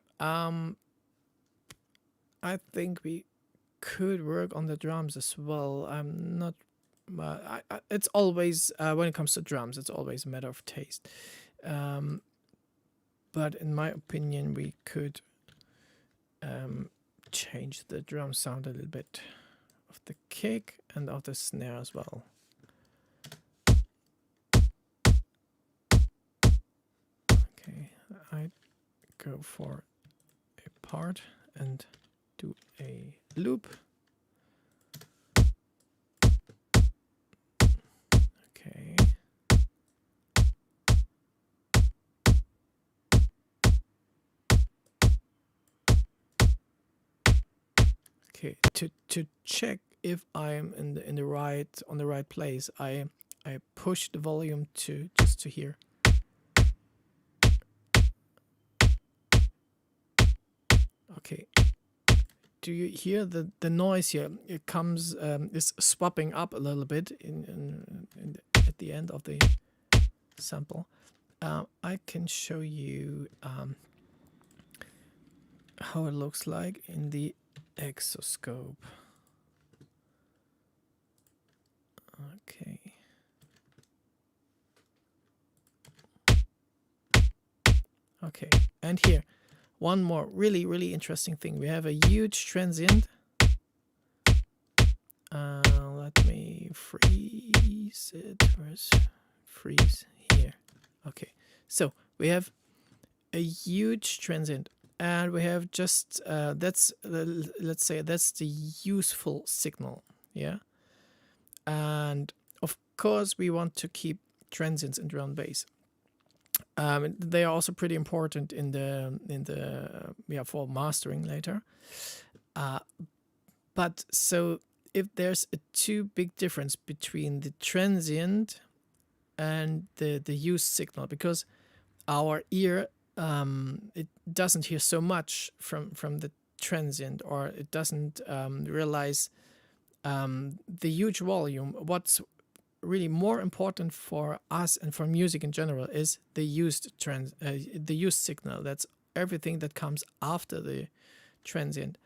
I think we could work on the drums as well. I'm not. It's always when it comes to drums, it's always a matter of taste. But in my opinion, we could change the drum sound a little bit of the kick and of the snare as well. Okay, I go for a part and do a loop. Okay. Okay, to check if I'm in the right place, I push the volume to just to hear. Okay. Do you hear the noise here? It comes is swapping up a little bit at the end of the sample. I can show you how it looks like in the exoscope. Okay. Okay, and here, one more really interesting thing. We have a huge transient. Let me freeze it. Where's freeze here? Okay, so we have a huge transient, and we have just that's let's say that's the useful signal, yeah. And of course, we want to keep transients in drum bass. They are also pretty important in the for mastering later. But so if there's a too big difference between the transient and the used signal, because our ear it doesn't hear so much from the transient, or it doesn't realize the huge volume. What's really more important for us and for music in general is the used signal. That's everything that comes after the transient.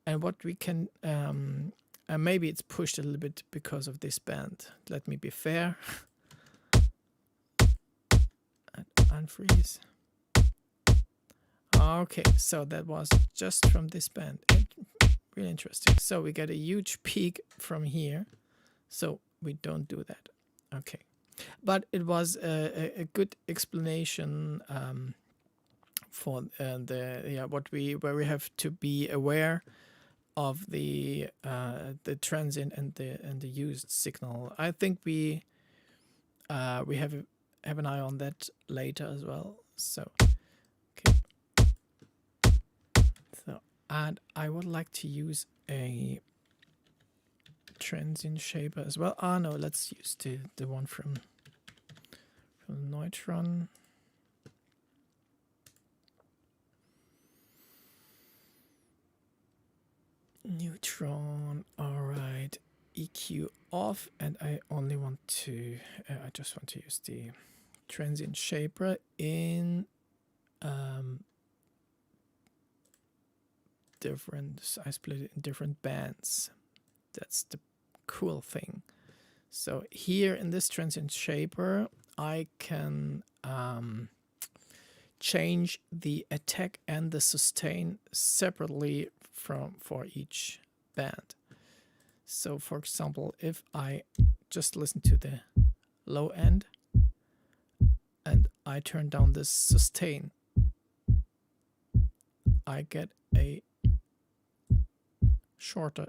And what we can maybe it's pushed a little bit because of this band. Let me be fair. And unfreeze. Okay, so that was just from this band. Really interesting. So we get a huge peak from here. So we don't do that. Okay, but it was a good explanation for where we have to be aware of the transient and the used signal. I think we have an eye on that later as well. So okay, so and I would like to use a transient shaper as well. No, let's use the one from Neutron. Neutron. All right, EQ off, and I only want to I just want to use the transient shaper in different. I split it in different bands. That's the cool thing. So here in this transient shaper, I can change the attack and the sustain separately for each band. So for example, if I just listen to the low end and I turn down this sustain, I get a shorter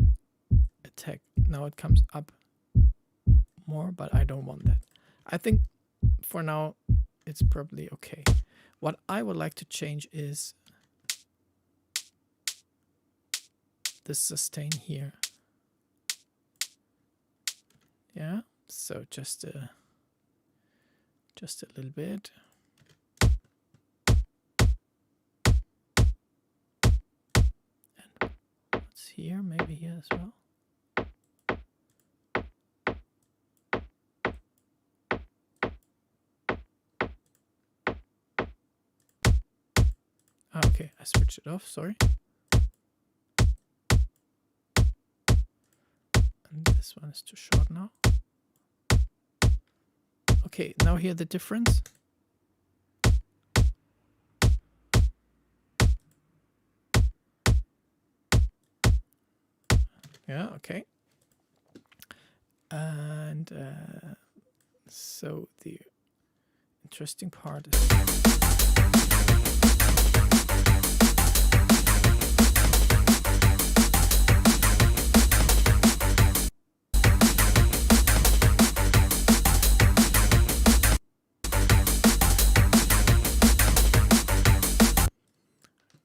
attack. Now it comes up more, but I don't want that. I think for now it's probably okay. What I would like to change is the sustain here. Yeah, so just a little bit. And what's here? Maybe here as well. Okay, I switched it off, sorry. And this one is too short now. Okay, now hear the difference. Yeah, okay. And so the interesting part is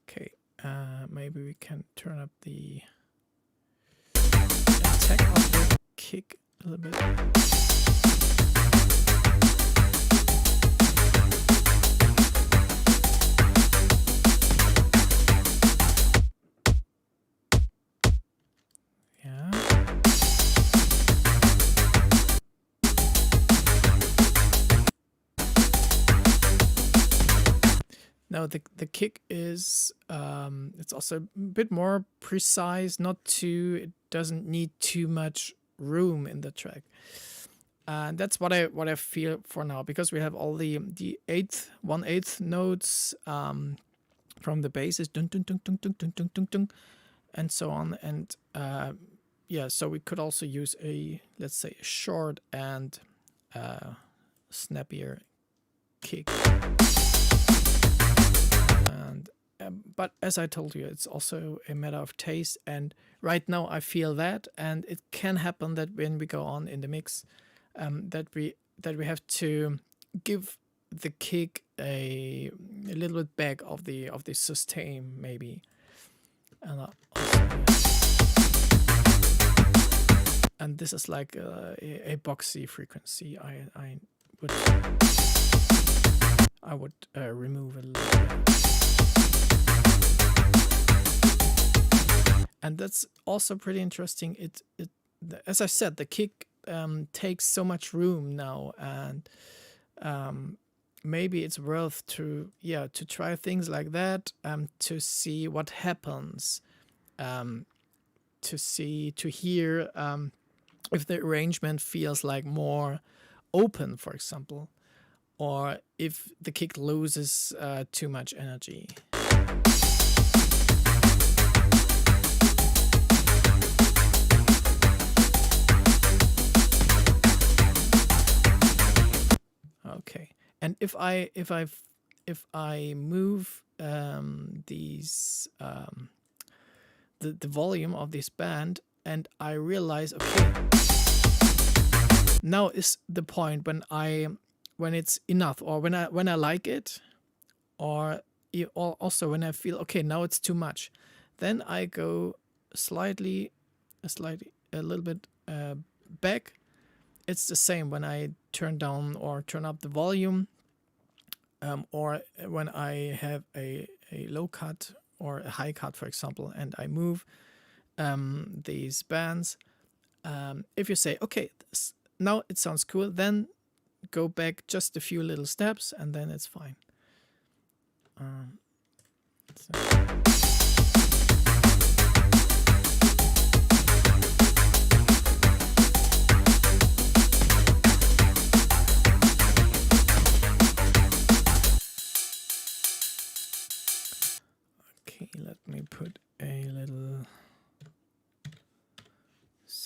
okay. Maybe we can turn up the attack of the kick a little bit. Yeah. Now the kick is it's also a bit more precise, not too, it doesn't need too much room in the track. And that's what I feel for now, because we have all the 1/8 notes from the bass is dun dun dun dun dun dun dun dun dun, and so on. And yeah, so we could also use a, let's say, a short and snappier kick. And but as I told you, it's also a matter of taste, and right now I feel that, and it can happen that when we go on in the mix, that we have to give the kick a little bit back of the sustain maybe, and also, and this is like a boxy frequency. I would remove a little bit. And that's also pretty interesting. It as I said, the kick takes so much room now, and maybe it's worth to try things like that, to see what happens, to hear if the arrangement feels like more open, for example, or if the kick loses too much energy. Okay, and if I move these the volume of this band, and I realize, okay, now is the point when it's enough, or when I like it, or also when I feel, okay, now it's too much, then I go a little bit back. It's the same when I turn down or turn up the volume, or when I have a low cut or a high cut, for example, and I move these bands. If you say, okay, now it sounds cool, then go back just a few little steps, and then it's fine.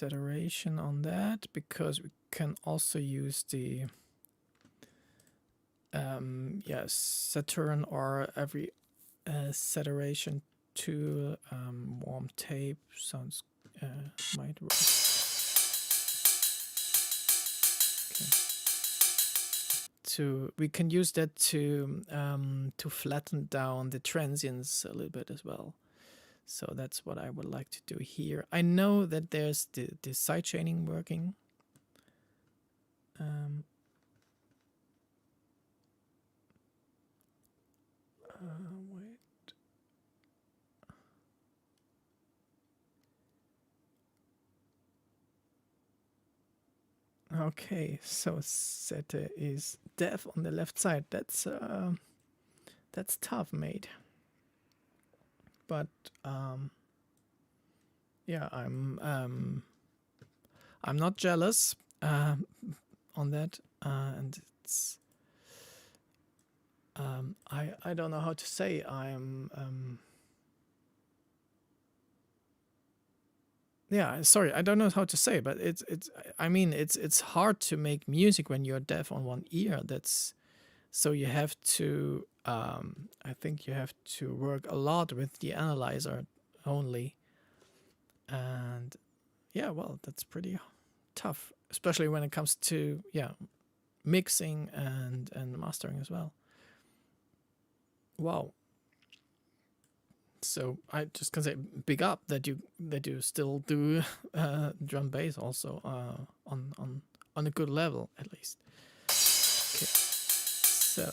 saturation on that, because we can also use the Saturn or every saturation to warm tape sounds might work. Okay. We can use that to flatten down the transients a little bit as well. So that's what I would like to do here. I know that there's the sidechaining working. Wait. Okay, so Sete is deaf on the left side. That's tough, mate. But yeah, I'm not jealous on that, and it's I don't know how to say. Yeah, sorry, I don't know how to say, but I mean it's hard to make music when you're deaf on one ear. That's so you have to I think you have to work a lot with the analyzer only. And yeah, well, that's pretty tough, especially when it comes to mixing and mastering as well. Wow. So I just can say big up that you still do drum bass also on a good level at least. Okay. So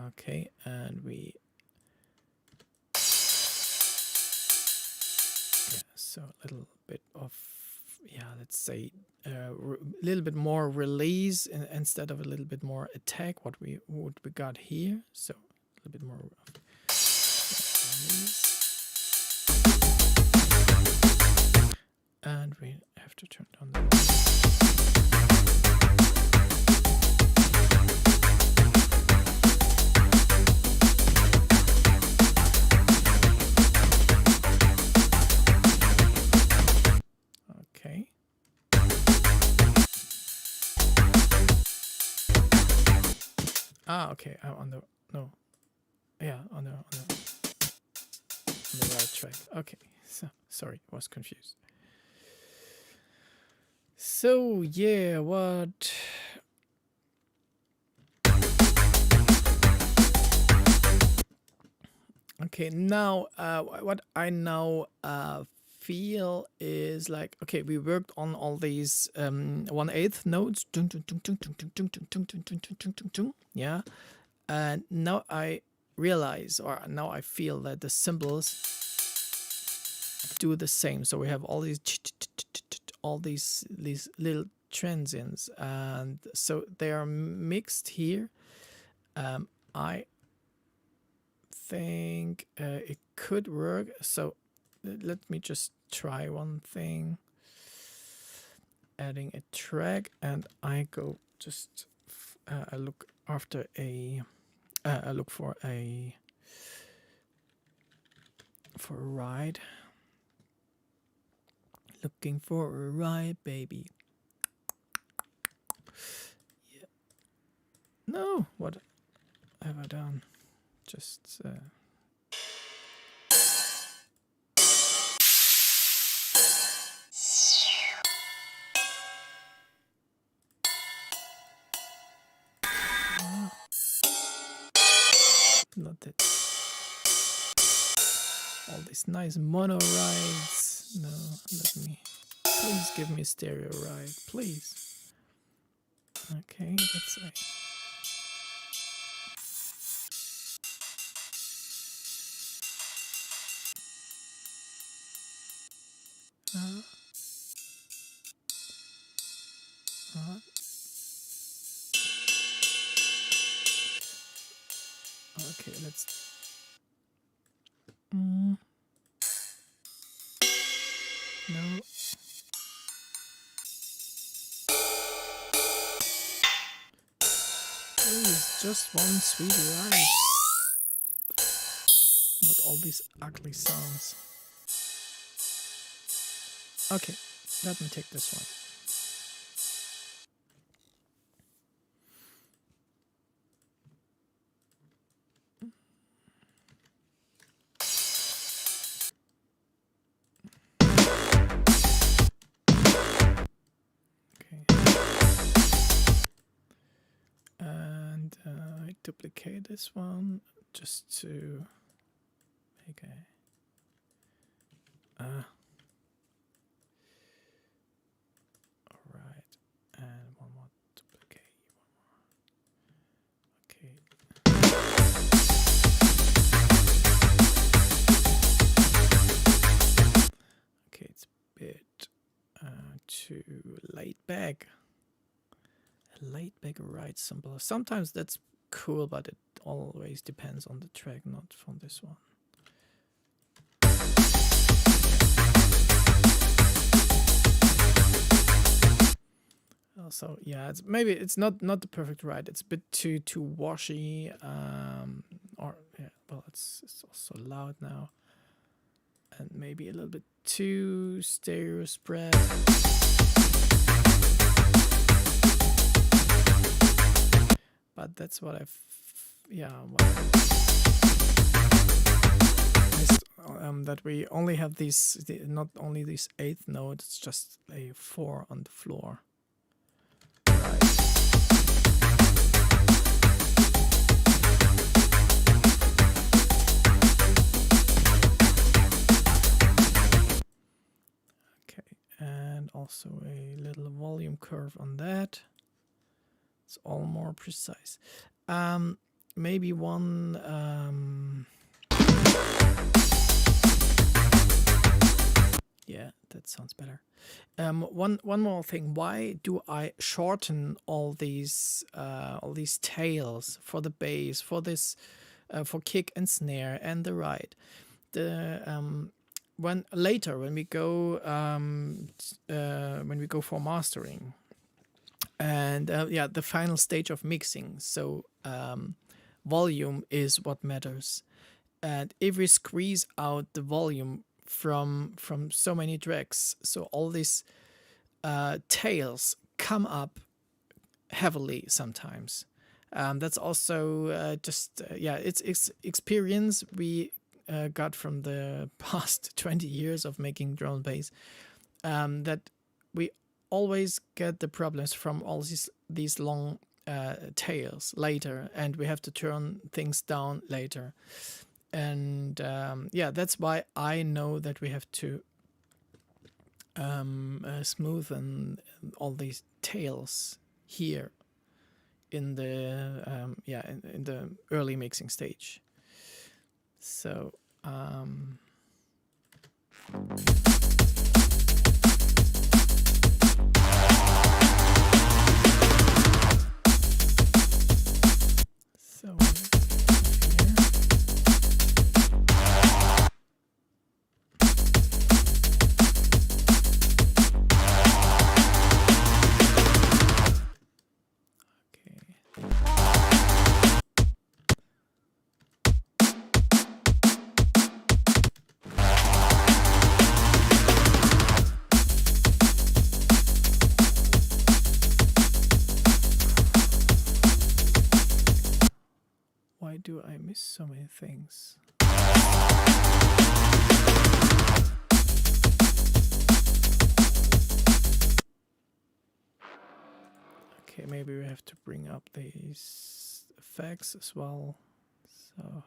okay, and we so a little bit of let's say a little bit more release instead of a little bit more attack. What we got here, so a little bit more release, and we have to turn down the okay. Okay. On the right track. Okay. So sorry, was confused. So yeah, what? Okay, now what I now feel is like, okay, we worked on all these 1/8 notes, yeah, and now I realize, or now I feel that the cymbals do the same. So we have all these little transients, and so they are mixed here. I think it could work. So let me just try one thing, adding a track, and I go just I look after I look for a ride, looking for a ride, baby. Yeah. No, what have I done? Just not that. All these nice mono rides. No, please give me a stereo ride, please. Okay, that's right. Okay, let's. No. Please, just one sweet ride. Not all these ugly sounds. Okay, let me take this one. I duplicate this one just to make a alright, and one more duplicate, okay. Okay, it's a bit too laid back. Laid back right symbol. Sometimes that's cool, but it always depends on the track, not from this one. Also, yeah, it's not the perfect ride. It's a bit too washy, or yeah, well, it's also loud now, and maybe a little bit too stereo spread. But that's what I've, yeah, that we only have these, not only this 8th note, it's just a 4 on the floor. Right. Okay, and also a little volume curve on that. It's all more precise. Maybe one. Yeah, that sounds better. One more thing. Why do I shorten all these tails for the bass, for this, for kick and snare and the ride? When we go for mastering. And yeah, the final stage of mixing. So volume is what matters. And if we squeeze out the volume from so many tracks, so all these tails come up heavily sometimes. That's also yeah, it's experience we got from the past 20 years of making drum and bass. That we always get the problems from all these long tails later, and we have to turn things down later. And yeah, that's why I know that we have to smoothen all these tails here in the yeah, in the early mixing stage. So why do I miss so many things? Okay, maybe we have to bring up these effects as well. So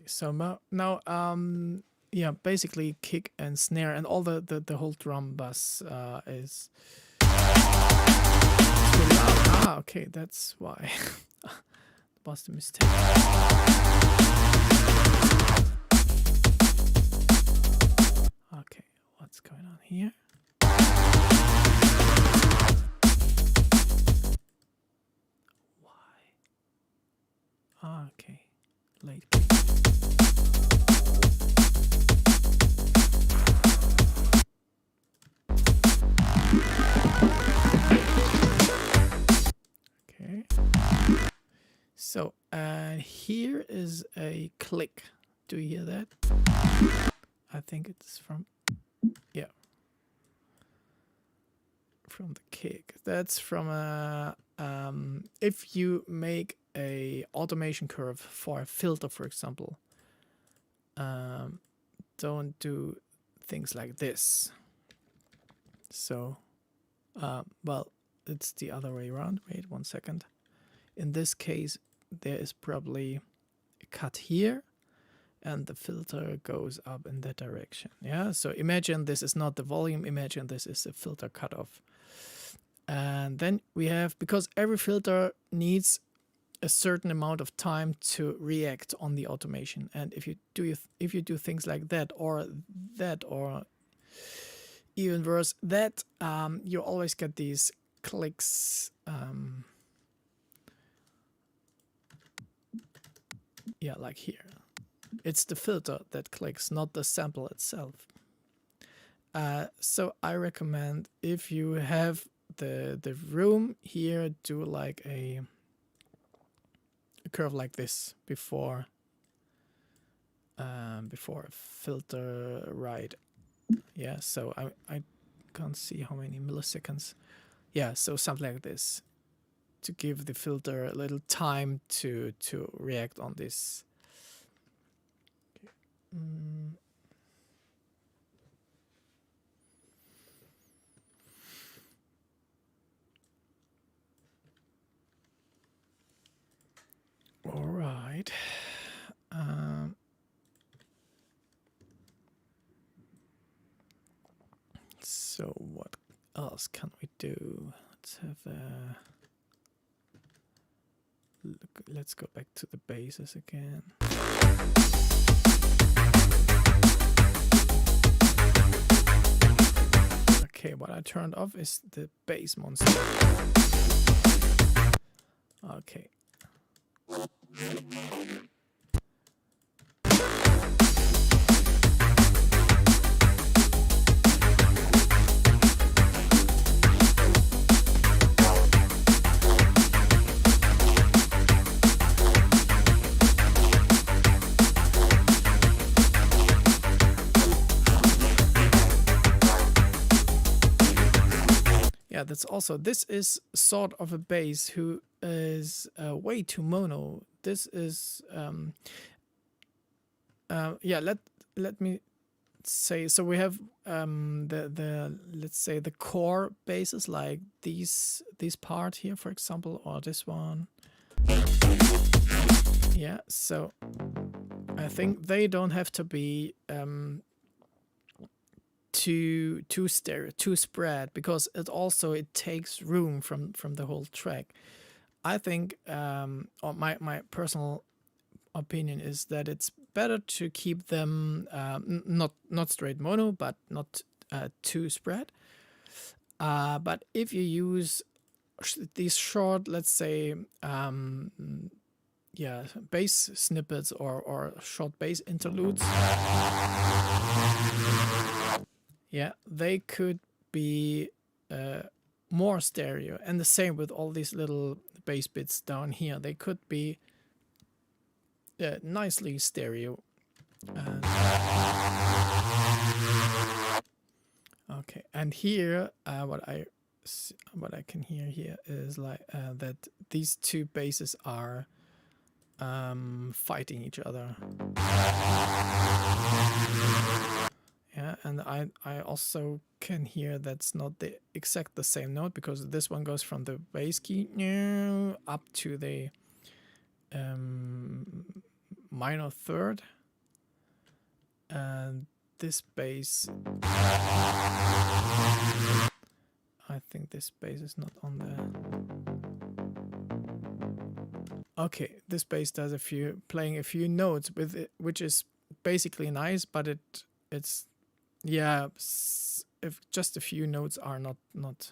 so now yeah, basically kick and snare and all the whole drum bass is too loud. Ah, okay, that's why. Was the mistake. Okay, what's going on here? Why? Okay, late. Okay. So here is a click. Do you hear that? I think it's from, yeah, from the kick. That's from a, if you make a automation curve for a filter, for example, don't do things like this. So, well, it's the other way around. Wait 1 second. In this case, there is probably a cut here, and the filter goes up in that direction. Yeah, so imagine this is not the volume, imagine this is the filter cutoff. And then we have, because every filter needs a certain amount of time to react on the automation. And if you do things like that, or even worse, that you always get these clicks. Yeah, like here. It's the filter that clicks, not the sample itself. So I recommend, if you have the room here, do like a curve like this before a filter ride. Yeah, so I can't see how many milliseconds. Yeah, so something like this, to give the filter a little time to react on this. All right. So what else can we do? Let's have a look. Let's go back to the basses again. Okay, what I turned off is the bass monster. Okay. Yeah, that's also, this is sort of a bass who is way too mono. This is yeah, let me say, so we have the let's say the core basses, like these part here, for example, or this one. Yeah, so I think they don't have to be too stereo, too spread, because it takes room from the whole track. I think, or my personal opinion is that it's better to keep them not straight mono, but not too spread. But if you use these short, let's say, yeah, bass snippets or short bass interludes, yeah, they could be more stereo. And the same with all these little bass bits down here. They could be nicely stereo. Okay, and here what I can hear here is like that these two basses are fighting each other. Yeah, and I also can hear that's not the same note, because this one goes from the bass key up to the minor third, and this bass, I think this bass is not on the. Okay, this bass does playing a few notes with it, which is basically nice, but it's Yeah, if just a few notes are not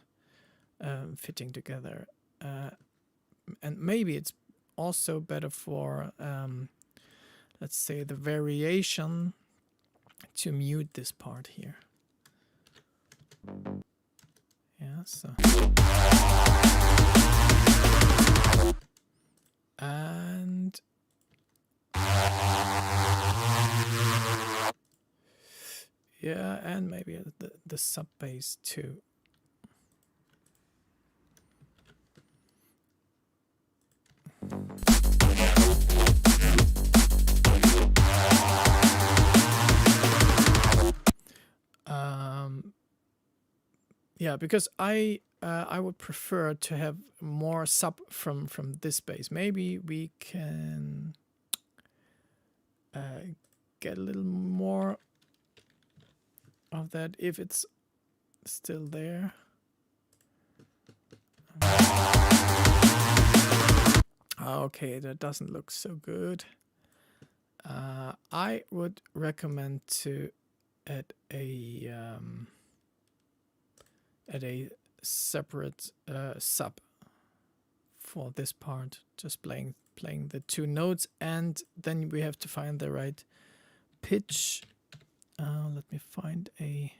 fitting together, and maybe it's also better for let's say the variation to mute this part here. Yeah, so and yeah, and maybe the sub bass too. Yeah, because I would prefer to have more sub from this bass. Maybe we can get a little more of that if it's still there. Okay, that doesn't look so good. I would recommend to add a separate sub for this part, just playing the two notes, and then we have to find the right pitch. Let me find a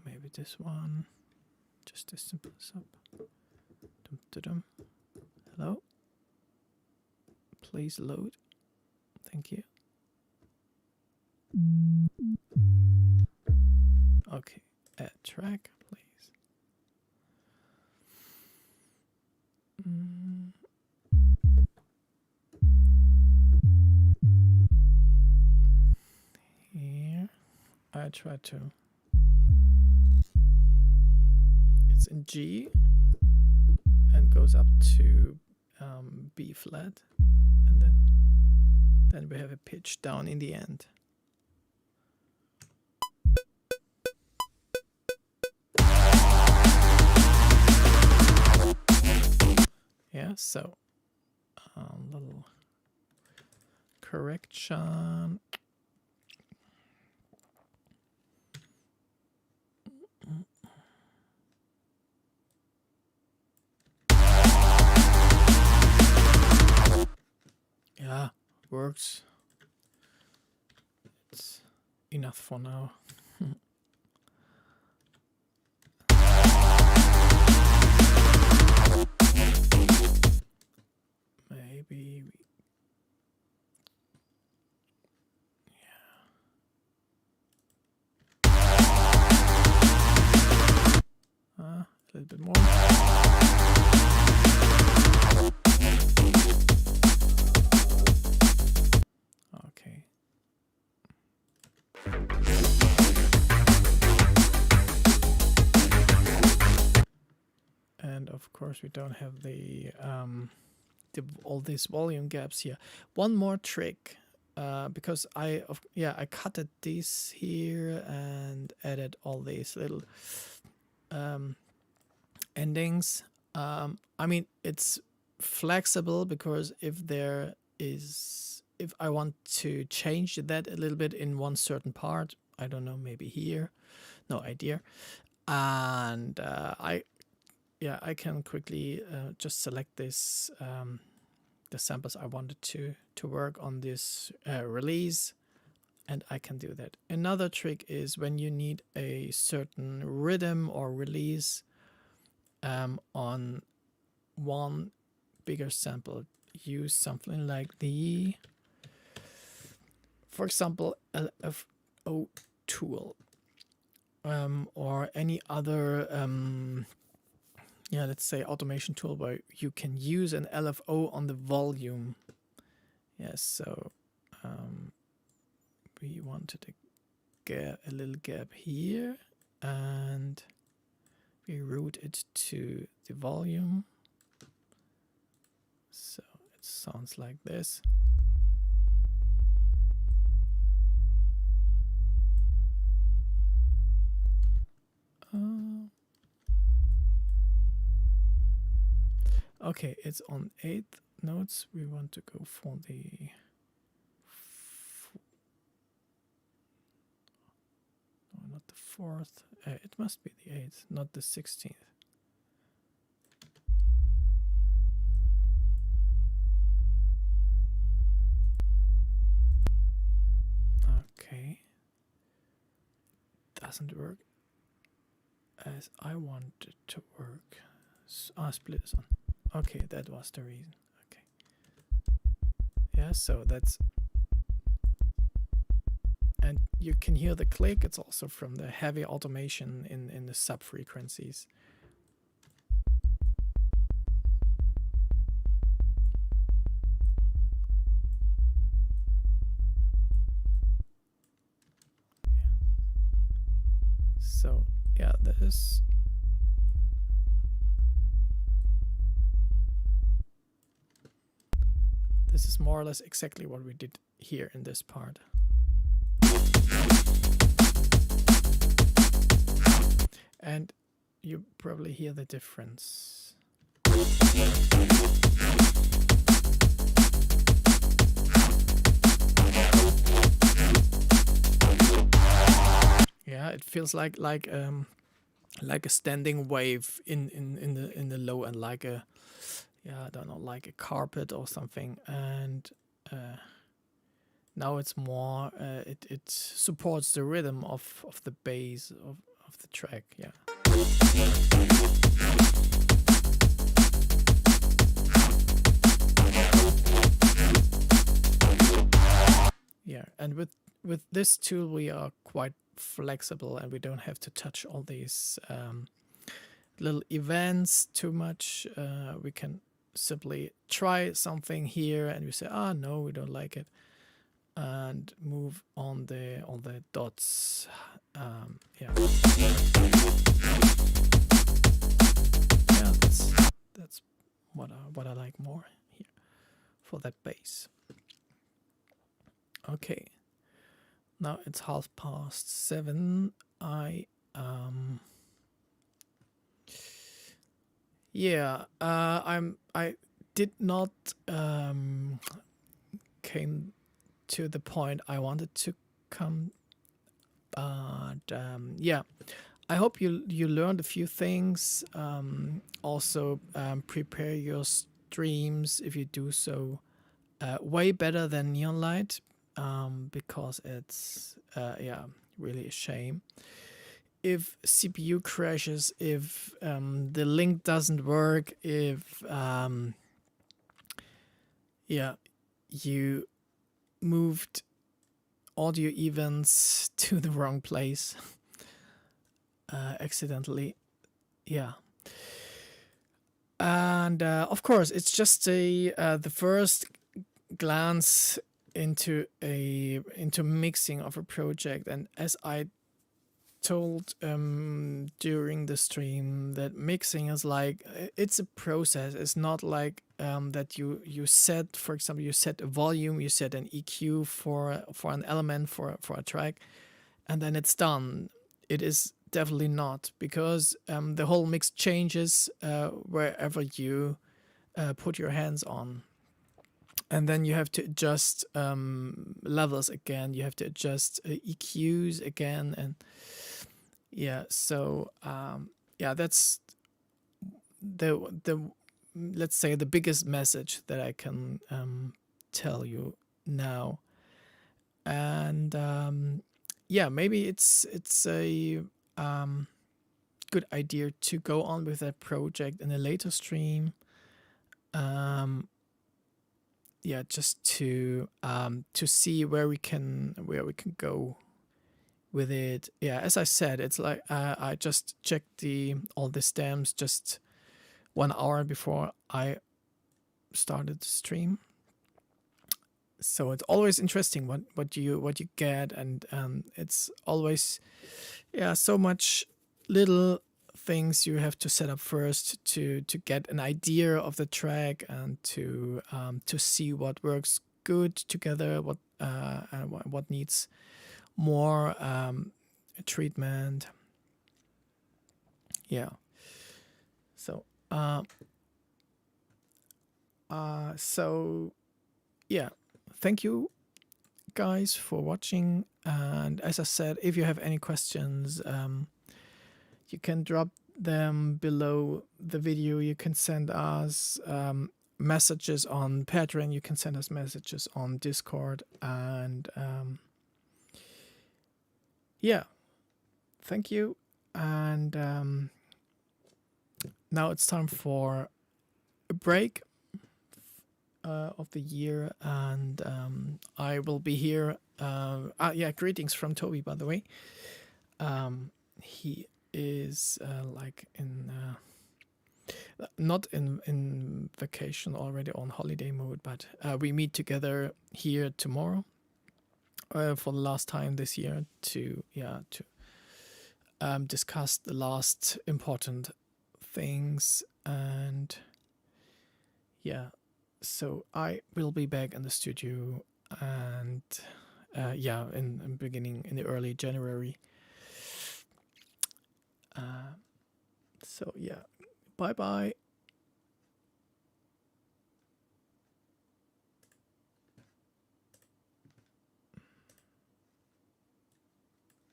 maybe this one, just a simple sub. Dum. Hello, please load. Thank you. Okay, add track, please. Here, I try to. It's in G and goes up to B flat, and then we have a pitch down in the end. Yeah, so little correction. Yeah, works. It's enough for now. Maybe we... a little bit more. Okay. And of course we don't have the all these volume gaps here. One more trick, because I cutted these here and added all these little endings. I mean, it's flexible, because if I want to change that a little bit in one certain part, I don't know, maybe here, no idea, and I can quickly just select this the samples I wanted to work on this release, and I can do that. Another trick is when you need a certain rhythm or release on one bigger sample, use something like the, for example, LFO tool, or any other let's say automation tool where you can use an LFO on the volume. Yes, so we wanted a little gap here, and we route it to the volume, so it sounds like this. Okay, it's on 8th, notes. We want to go for the no, not the 4th. It must be the 8th, not the 16th. Okay. Doesn't work as I want it to work. Split is on. Okay, that was the reason. Okay. Yeah, so that's... And you can hear the click. It's also from the heavy automation in the sub frequencies. So yeah, this is more or less exactly what we did here in this part. And you probably hear the difference. Yeah, it feels like a standing wave in the low, and like a, yeah, I don't know, like a carpet or something. And now it's more it supports the rhythm of the bass of the track. Yeah. Yeah, and with this tool we are quite flexible, and we don't have to touch all these little events too much. We can simply try something here, and we say, ah, no, we don't like it, and move on the dots. Yeah, that's what I like more here for that bass. Okay, now it's 7:30. I did not came to the point I wanted to come, but yeah, I hope you learned a few things. Also, prepare your streams if you do so way better than Neonlight, because it's yeah, really a shame if CPU crashes, if the link doesn't work, if yeah, you moved audio events to the wrong place accidentally. Yeah. And of course, it's just the first glance into mixing of a project. And as I told during the stream, that mixing is like, it's a process. It's not like that you set, for example, you set a volume, you set an EQ for an element, for a track, and then it's done. It is definitely not, because the whole mix changes wherever you put your hands on. And then you have to adjust levels again. You have to adjust EQs again, and yeah. So yeah, that's the let's say the biggest message that I can tell you now. And yeah, maybe it's a good idea to go on with that project in a later stream. Yeah, just to see where we can go with it. Yeah, as I said, it's like I just checked all the stems just 1 hour before I started the stream. So it's always interesting what you get, and it's always, yeah, so much little things you have to set up first to get an idea of the track, and to see what works good together, and what needs more treatment. Yeah. So So yeah, thank you guys for watching. And as I said, if you have any questions, you can drop them below the video. You can send us messages on Patreon. You can send us messages on Discord. And yeah, thank you. And now it's time for a break of the year, and I will be here. Yeah, greetings from Toby, by the way. He is like in not in vacation, already on holiday mode, but we meet together here tomorrow for the last time this year to discuss the last important things. And yeah, so I will be back in the studio, and in beginning in the early January. So yeah, bye bye.